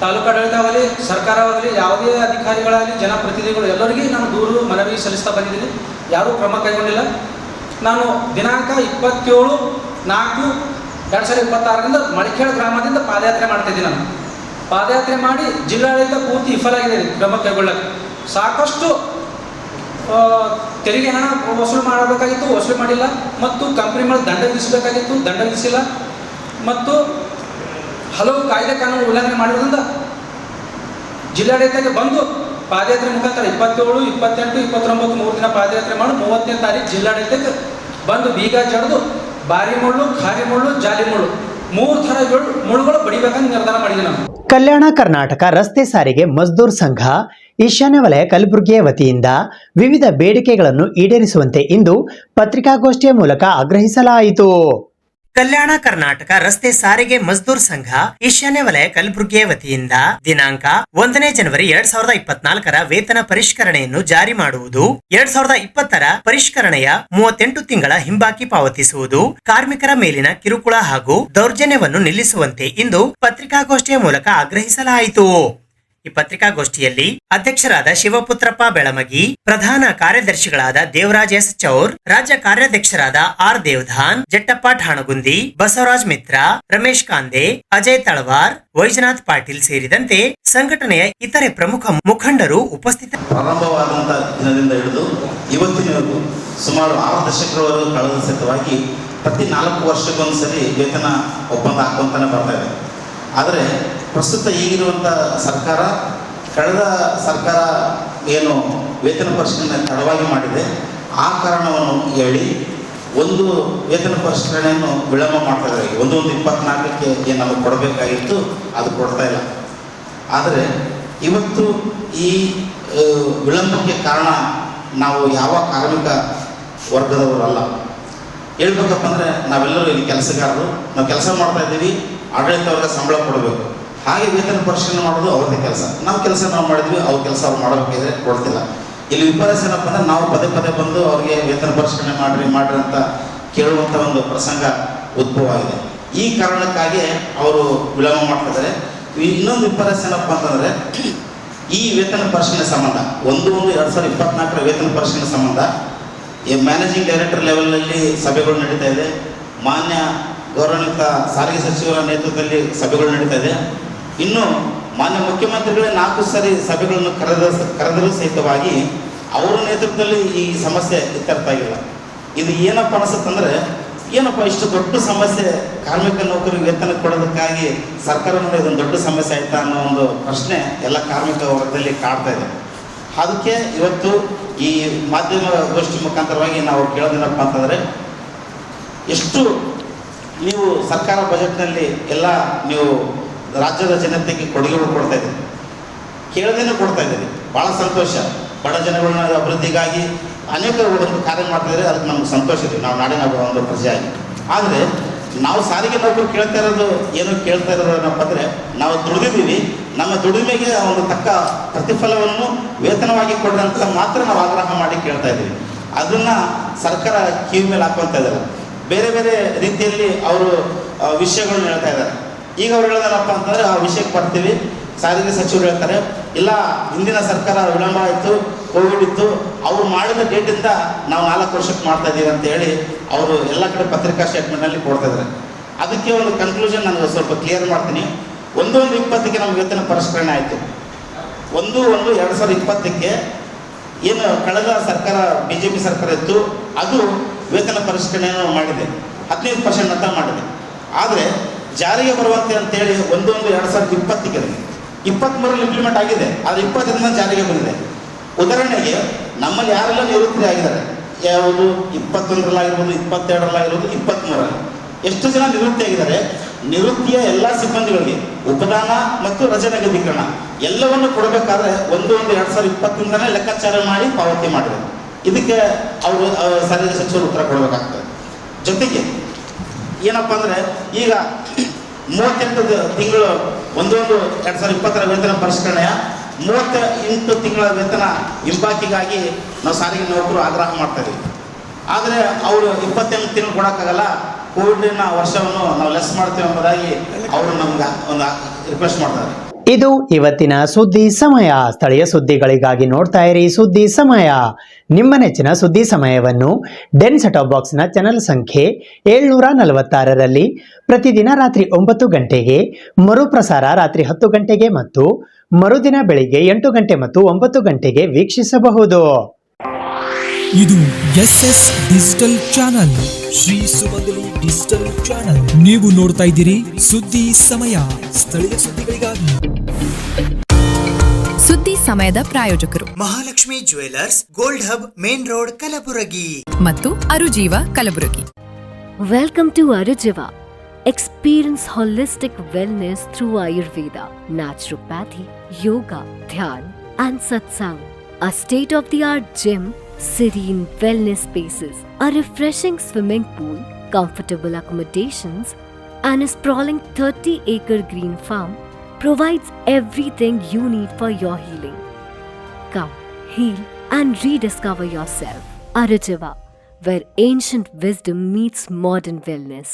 ತಾಲೂಕು ಆಡಳಿತವಾಗಲಿ, ಸರ್ಕಾರವಾಗಲಿ, ಯಾವುದೇ ಅಧಿಕಾರಿಗಳಾಗಲಿ, ಜನಪ್ರತಿನಿಧಿಗಳು ಎಲ್ಲರಿಗೂ ನಾನು ದೂರು ಮನವಿ ಸಲ್ಲಿಸ್ತಾ ಬಂದಿದ್ದೀನಿ. ಯಾರೂ ಕ್ರಮ ಕೈಗೊಂಡಿಲ್ಲ. ನಾನು ದಿನಾಂಕ 27/4/2026 ಮಳಿಖೇಡ್ ಗ್ರಾಮದಿಂದ ಪಾದಯಾತ್ರೆ ಮಾಡ್ತಾಯಿದ್ದೀನಿ. ನಾನು ಪಾದಯಾತ್ರೆ ಮಾಡಿ ಜಿಲ್ಲಾಡಳಿತ ಪೂರ್ತಿ ವಿಫಲಾಗಿದೆ ಕ್ರಮ ಕೈಗೊಳ್ಳಕ್ಕೆ. ಸಾಕಷ್ಟು ತೆರಿಗೆ ಹಣ ವಸೂಲು ಮಾಡಬೇಕಾಗಿತ್ತು, ವಸೂಲು ಮಾಡಿಲ್ಲ. ಮತ್ತು ಕಂಪ್ನಿ ಮೇಲೆ ದಂಡ ವಿಧಿಸಬೇಕಾಗಿತ್ತು, ದಂಡ ವಿಧಿಸಿಲ್ಲ. ಮತ್ತು ಹಲವು ಕಾಯ್ದೆ ಕಾನೂನು ಉಲ್ಲಂಘನೆ ಮಾಡಿರೋದ್ರಿಂದ ಜಿಲ್ಲಾಡಳಿತಕ್ಕೆ ಬಂದು ಪಾದಯಾತ್ರೆ ಮುಖಾಂತರ 27, 28, 29 3 ದಿನ ಪಾದಯಾತ್ರೆ ಮಾಡಿ 30ನೇ ತಾರೀಕು ಜಿಲ್ಲಾಡಳಿತಕ್ಕೆ ಬಂದು ಬೀಗ ಜಡಿದು ಬಾರಿ ಮುಳ್ಳು, ಖಾರಿ ಮುಳ್ಳು, ಜಾಲಿ ಮುಳ್ಳು 3 ಥರ ಮುಳ್ಳುಗಳು ಬಡಿಬೇಕಂತ ನಿರ್ಧಾರ ಮಾಡಿದೆ ನಾನು. ಕಲ್ಯಾಣ ಕರ್ನಾಟಕ ರಸ್ತೆ ಸಾರಿಗೆ ಮಜ್ದೂರ್ ಸಂಘ ಈಶಾನ್ಯ ವಲಯ ಕಲಬುರಗಿಯ ವತಿಯಿಂದ ವಿವಿಧ ಬೇಡಿಕೆಗಳನ್ನು ಈಡೇರಿಸುವಂತೆ ಇಂದು ಪತ್ರಿಕಾಗೋಷ್ಠಿಯ ಮೂಲಕ ಆಗ್ರಹಿಸಲಾಯಿತು. ಕಲ್ಯಾಣ ಕರ್ನಾಟಕ ರಸ್ತೆ ಸಾರಿಗೆ ಮಜ್ದೂರ್ ಸಂಘ ಈಶಾನ್ಯ ವಲಯ ಕಲಬುರಗಿಯ ವತಿಯಿಂದ ದಿನಾಂಕ 1ನೇ ಜನವರಿ 2024 ವೇತನ ಪರಿಷ್ಕರಣೆಯನ್ನು ಜಾರಿ ಮಾಡುವುದು, 2020 ಪರಿಷ್ಕರಣೆಯ 38 ತಿಂಗಳ ಹಿಂಬಾಕಿ ಪಾವತಿಸುವುದು, ಕಾರ್ಮಿಕರ ಮೇಲಿನ ಕಿರುಕುಳ ಹಾಗೂ ದೌರ್ಜನ್ಯವನ್ನು ನಿಲ್ಲಿಸುವಂತೆ ಇಂದು ಪತ್ರಿಕಾಗೋಷ್ಠಿಯ ಮೂಲಕ ಆಗ್ರಹಿಸಲಾಯಿತು. ಈ ಪತ್ರಿಕಾಗೋಷ್ಠಿಯಲ್ಲಿ ಅಧ್ಯಕ್ಷರಾದ ಶಿವಪುತ್ರಪ್ಪ ಬೆಳಮಗಿ, ಪ್ರಧಾನ ಕಾರ್ಯದರ್ಶಿಗಳಾದ ದೇವರಾಜ್ ಎಸ್ ಚೌರ್, ರಾಜ್ಯ ಕಾರ್ಯಾಧ್ಯಕ್ಷರಾದ ಆರ್ ದೇವಧಾನ್, ಜಟ್ಟಪ್ಪ ಠಾಣಗುಂದಿ, ಬಸವರಾಜ್ ಮಿತ್ರ, ರಮೇಶ್ ಕಾಂದೆ, ಅಜಯ್ ತಳವಾರ್, ವೈಜನಾಥ್ ಪಾಟೀಲ್ ಸೇರಿದಂತೆ ಸಂಘಟನೆಯ ಇತರೆ ಪ್ರಮುಖ ಮುಖಂಡರು ಉಪಸ್ಥಿತರಿದ್ದರು. ಪ್ರಾರಂಭವಾದಂತಹ ದಿನದಿಂದ ಹಿಡಿದು ಇವತ್ತಿನವರೆಗೂ ಸುಮಾರು 6 ದಶಕಗಳವರೆಗೂ ಕಳೆದ ಸತತವಾಗಿ ಪ್ರತಿ 4 ವರ್ಷಕ್ಕೊಂದು ಸರಿ ವೇತನ ಒಪ್ಪಂದ ಹಾಕ್ಕೊಂತಾನೆ ಬರ್ತಾ ಇದೆ. ಆದರೆ ಪ್ರಸ್ತುತ ಈಗಿರುವಂಥ ಸರ್ಕಾರ, ಕಳೆದ ಸರ್ಕಾರ ಏನು ವೇತನ ಪರಿಷ್ಕರಣೆ ತಡವಾಗಿ ಮಾಡಿದೆ, ಆ ಕಾರಣವನ್ನು ಹೇಳಿ ಒಂದು ವೇತನ ಪರಿಷ್ಕರಣೆಯನ್ನು ವಿಳಂಬ ಮಾಡ್ತಾ ಇದ್ದಾರೆ. 1/1/24ಕ್ಕೆ ಏನು ನಮಗೆ ಕೊಡಬೇಕಾಗಿತ್ತು ಅದು ಕೊಡ್ತಾ ಇಲ್ಲ. ಆದರೆ ಇವತ್ತು ಈ ವಿಳಂಬಕ್ಕೆ ಕಾರಣ ನಾವು ಯಾವ ಕಾರ್ಮಿಕ ವರ್ಗದವರಲ್ಲ. ಹೇಳ್ಬೇಕಪ್ಪ ಅಂದರೆ ನಾವೆಲ್ಲರೂ ಇಲ್ಲಿ ಕೆಲಸಗಾರರು, ನಾವು ಕೆಲಸ ಮಾಡ್ತಾ ಇದ್ದೀವಿ, ಆಡಳಿತ ವರ್ಗ ಸಂಬಳ ಕೊಡಬೇಕು. ಹಾಗೆ ವೇತನ ಪರಿಷ್ಕರಣೆ ಮಾಡೋದು ಅವ್ರದ್ದೇ ಕೆಲಸ. ನಮ್ಮ ಕೆಲಸ ನಾವು ಮಾಡಿದ್ವಿ, ಅವ್ರ ಕೆಲಸ ಅವ್ರು ಮಾಡಬೇಕಿದ್ರೆ ಕೊಡ್ತಿಲ್ಲ. ಇಲ್ಲಿ ವಿಪರ್ಯಾಸ ಏನಪ್ಪ ಅಂದರೆ ನಾವು ಪದೇ ಪದೇ ಬಂದು ಅವ್ರಿಗೆ ವೇತನ ಪರಿಷ್ಕರಣೆ ಮಾಡಿರಿ ಅಂತ ಕೇಳುವಂಥ ಒಂದು ಪ್ರಸಂಗ ಉದ್ಭವ ಆಗಿದೆ. ಈ ಕಾರಣಕ್ಕಾಗಿ ಅವರು ವಿಳಂಬ ಮಾಡ್ತಿದ್ದಾರೆ. ಇನ್ನೊಂದು ವಿಪರ್ಯಾಸ ಏನಪ್ಪ ಅಂತಂದರೆ ಈ ವೇತನ ಪರಿಷ್ಕರಣೆ ಸಂಬಂಧ 1/1/2024 ವೇತನ ಪರಿಷ್ಕರಣೆ ಸಂಬಂಧ ಈ ಮ್ಯಾನೇಜಿಂಗ್ ಡೈರೆಕ್ಟರ್ ಲೆವೆಲ್ನಲ್ಲಿ ಸಭೆಗಳು ನಡೀತಾ ಇದೆ. ಮಾನ್ಯ ಗೌರವಾನ್ವಿತ ಸಾರಿಗೆ ಸಚಿವರ ನೇತೃತ್ವದಲ್ಲಿ ಸಭೆಗಳು ನಡೀತಾ ಇದೆ. ಇನ್ನು ಮಾನ್ಯ ಮುಖ್ಯಮಂತ್ರಿಗಳೇ 4 ಸರಿ ಸಭೆಗಳನ್ನು ಕರೆದರೂ ಸಹಿತವಾಗಿ ಅವರ ನೇತೃತ್ವದಲ್ಲಿ ಈ ಸಮಸ್ಯೆ ಇತ್ಯರ್ಥ ಆಗಿಲ್ಲ. ಇದು ಏನಪ್ಪ ಅನಿಸುತ್ತಂದರೆ, ಏನಪ್ಪ ಇಷ್ಟು ದೊಡ್ಡ ಸಮಸ್ಯೆ ಕಾರ್ಮಿಕ ನೌಕರಿಗೆ ವೇತನ ಕೊಡೋದಕ್ಕಾಗಿ ಸರ್ಕಾರದಿಂದ ಇದೊಂದು ದೊಡ್ಡ ಸಮಸ್ಯೆ ಆಯ್ತಾ ಅನ್ನೋ ಒಂದು ಪ್ರಶ್ನೆ ಎಲ್ಲ ಕಾರ್ಮಿಕ ವರ್ಗದಲ್ಲಿ ಕಾಡ್ತಾ ಇದೆ. ಅದಕ್ಕೆ ಇವತ್ತು ಈ ಮಾಧ್ಯಮ ಗೋಷ್ಠಿ ಮುಖಾಂತರವಾಗಿ ನಾವು ಕೇಳೋದೇನಪ್ಪ ಅಂತಂದರೆ, ಎಷ್ಟು ನೀವು ಸರ್ಕಾರ ಬಜೆಟ್ನಲ್ಲಿ ಎಲ್ಲ ನೀವು ರಾಜ್ಯದ ಜನತೆಗೆ ಕೊಡುಗೆಗಳು ಕೊಡ್ತಾ ಇದ್ದೀರಿ, ಕೇಳದೇನೆ ಕೊಡ್ತಾ ಇದ್ದೀರಿ. ಭಾಳ ಸಂತೋಷ. ಬಡ ಜನಗಳನ್ನ ಅಭಿವೃದ್ಧಿಗಾಗಿ ಅನೇಕ ಒಂದು ಕಾರ್ಯ ಮಾಡ್ತಿದ್ದಾರೆ, ಅದಕ್ಕೆ ನಮ್ಗೆ ಸಂತೋಷ ಇದೆ, ನಾವು ನಾಡಿನ ಒಂದು ಪ್ರಜೆಯಾಗಿ. ಆದರೆ ನಾವು ಸಾರಿಗೆ ನೌಕರು ಕೇಳ್ತಾ ಇರೋದು ಏನಪ್ಪ ಅಂದರೆ, ನಾವು ದುಡಿದಿದ್ದೀವಿ, ನಮ್ಮ ದುಡಿಮೆಗೆ ಒಂದು ತಕ್ಕ ಪ್ರತಿಫಲವನ್ನು ವೇತನವಾಗಿ ಕೊಡ್ರಿ ಅಂತ ಮಾತ್ರ ನಾವು ಆಗ್ರಹ ಮಾಡಿ ಕೇಳ್ತಾ ಇದ್ದೀವಿ. ಅದನ್ನು ಸರ್ಕಾರ ಕಿವಿ ಮೇಲೆ ಹಾಕ್ಕೊಳ್ತಾ ಇದ್ದಾರೆ. ಬೇರೆ ಬೇರೆ ರೀತಿಯಲ್ಲಿ ಅವರು ವಿಷಯಗಳನ್ನ ಹೇಳ್ತಾ ಇದ್ದಾರೆ. ಈಗ ಅವ್ರು ಹೇಳೋದೇನಪ್ಪ ಅಂತಂದರೆ, ಆ ವಿಷಯಕ್ಕೆ ಬರ್ತೀವಿ. ಸಾರಿಗೆ ಸಚಿವರು ಹೇಳ್ತಾರೆ, ಇಲ್ಲ ಹಿಂದಿನ ಸರ್ಕಾರ ವಿಳಂಬ ಆಯಿತು, ಕೋವಿಡ್ ಇತ್ತು, ಅವ್ರು ಮಾಡಿದ ಡೇಟಿಂದ ನಾವು 4 ವರ್ಷಕ್ಕೆ ಮಾಡ್ತಾ ಇದ್ದೀವಿ ಅಂತ ಹೇಳಿ ಅವರು ಎಲ್ಲ ಕಡೆ ಪತ್ರಿಕಾ ಸ್ಟೇಟ್ಮೆಂಟ್ನಲ್ಲಿ ಕೊಡ್ತಾ ಇದ್ದಾರೆ. ಅದಕ್ಕೆ ಒಂದು ಕನ್ಕ್ಲೂಷನ್ ನಾನು ಸ್ವಲ್ಪ ಕ್ಲಿಯರ್ ಮಾಡ್ತೀನಿ. 1/1/20ಕ್ಕೆ ನಮ್ಮ ವೇತನ ಪರಿಷ್ಕರಣೆ ಆಯಿತು. 1/1/2020ಕ್ಕೆ ಏನು ಕಳೆದ ಸರ್ಕಾರ BJP ಸರ್ಕಾರ ಇತ್ತು, ಅದು ವೇತನ ಪರಿಷ್ಕರಣೆಯನ್ನು ಮಾಡಿದೆ, 15% ಅಂತ ಮಾಡಿದೆ. ಆದರೆ ಜಾರಿಗೆ ಬರುವಂತೆ ಅಂತೇಳಿ 1/1/2020ಕ್ಕೆ 23ರಲ್ಲಿ ಇಂಪ್ಲಿಮೆಂಟ್ ಆಗಿದೆ, ಅದು 20ರಿಂದ ಜಾರಿಗೆ ಬಂದಿದೆ. ಉದಾಹರಣೆಗೆ ನಮ್ಮಲ್ಲಿ ಯಾರೆಲ್ಲ ನಿವೃತ್ತಿ ಆಗಿದ್ದಾರೆ, ಯಾವುದು 21ರಲ್ಲಾಗಿರ್ಬೋದು, 22ರಲ್ಲಾಗಿರ್ಬೋದು, 23ರಲ್ಲಿ ಎಷ್ಟು ಜನ ನಿವೃತ್ತಿ ಆಗಿದ್ದಾರೆ? ನಿವೃತ್ತಿಯ ಎಲ್ಲ ಸಿಬ್ಬಂದಿಗಳಿಗೆ ಉಪದಾನ ಮತ್ತು ರಜೆ ನಿಗದೀಕರಣ ಎಲ್ಲವನ್ನು ಕೊಡಬೇಕಾದ್ರೆ 1/1/2020ರಿಂದಲೇ ಲೆಕ್ಕಾಚಾರ ಮಾಡಿ ಪಾವತಿ ಮಾಡಿದೆ. ಇದಕ್ಕೆ ಅವರು ಸಾರಿಗೆ ಸಚಿವರು ಉತ್ತರ ಕೊಡಬೇಕಾಗ್ತದೆ. ಜೊತೆಗೆ ಏನಪ್ಪ ಅಂದರೆ, ಈಗ 38 ತಿಂಗಳು 1/1/2020 ವೇತನ ಪರಿಷ್ಕರಣೆಯ 38 ತಿಂಗಳ ವೇತನ ಹಿಂಬಾಕಿಗಾಗಿ ನಾವು ಸಾರಿಗೆ ನೌಕರು ಆಗ್ರಹ ಮಾಡ್ತಾ ಇದ್ದೀವಿ. ಆದರೆ ಅವರು 28 ತಿಂಗಳು ಕೊಡೋಕ್ಕಾಗಲ್ಲ, ಕೋವಿಡ್ನ ವರ್ಷವನ್ನು ನಾವು ಲೆಸ್ ಮಾಡ್ತೇವೆ ಎಂಬುದಾಗಿ ಅವರು ನಮ್ಗೆ ಒಂದು ರಿಕ್ವೆಸ್ಟ್ ಮಾಡ್ತಾರೆ. ಇದು ಇವತ್ತಿನ ಸುದ್ದಿ ಸಮಯ. ಸ್ಥಳೀಯ ಸುದ್ದಿಗಳಿಗಾಗಿ ನೋಡ್ತಾ ಇರಿ ಸುದ್ದಿ ಸಮಯ. ನಿಮ್ಮ ನೆಚ್ಚಿನ ಸುದ್ದಿ ಸಮಯವನ್ನು ಡೆನ್ ಸೆಟಾಪ್ ಬಾಕ್ಸ್ನ ಚಾನೆಲ್ ಸಂಖ್ಯೆ 746ರಲ್ಲಿ ಪ್ರತಿದಿನ ರಾತ್ರಿ 9 ಗಂಟೆಗೆ, ಮರುಪ್ರಸಾರ ರಾತ್ರಿ 10 ಗಂಟೆಗೆ ಮತ್ತು ಮರುದಿನ ಬೆಳಿಗ್ಗೆ 8 ಗಂಟೆ ಮತ್ತು 9 ಗಂಟೆಗೆ ವೀಕ್ಷಿಸಬಹುದು. ಇದು SS ಡಿಜಿಟಲ್ ಚಾನಲ್, ಶ್ರೀ ಸುಮಂಗಲಿ ಡಿಜಿಟಲ್ ಚಾನಲ್. ನೀವು ನೋಡ್ತಾ ಇದ್ದೀರಿ ಸುದ್ದಿ ಸಮಯ, ಸ್ಥಳೀಯ ಸುದ್ದಿಗಳಿಗಾಗಿ. ಸುದ್ದಿ ಸಮಯದ ಪ್ರಾಯೋಜಕರು Mahalakshmi jewellers, gold hub, main road, Kalaburagi ಮತ್ತು ಅರುಜೀವ Kalaburagi. Welcome to Arujiva. Experience holistic wellness through Ayurveda, naturopathy, yoga, dhyan, and satsang. A state-of-the-art gym, serene wellness spaces, a refreshing swimming pool, comfortable accommodations, and a sprawling 30-acre green farm provides everything you need for your healing. Come, heal, and rediscover yourself. Arujiva, where ancient wisdom meets modern wellness.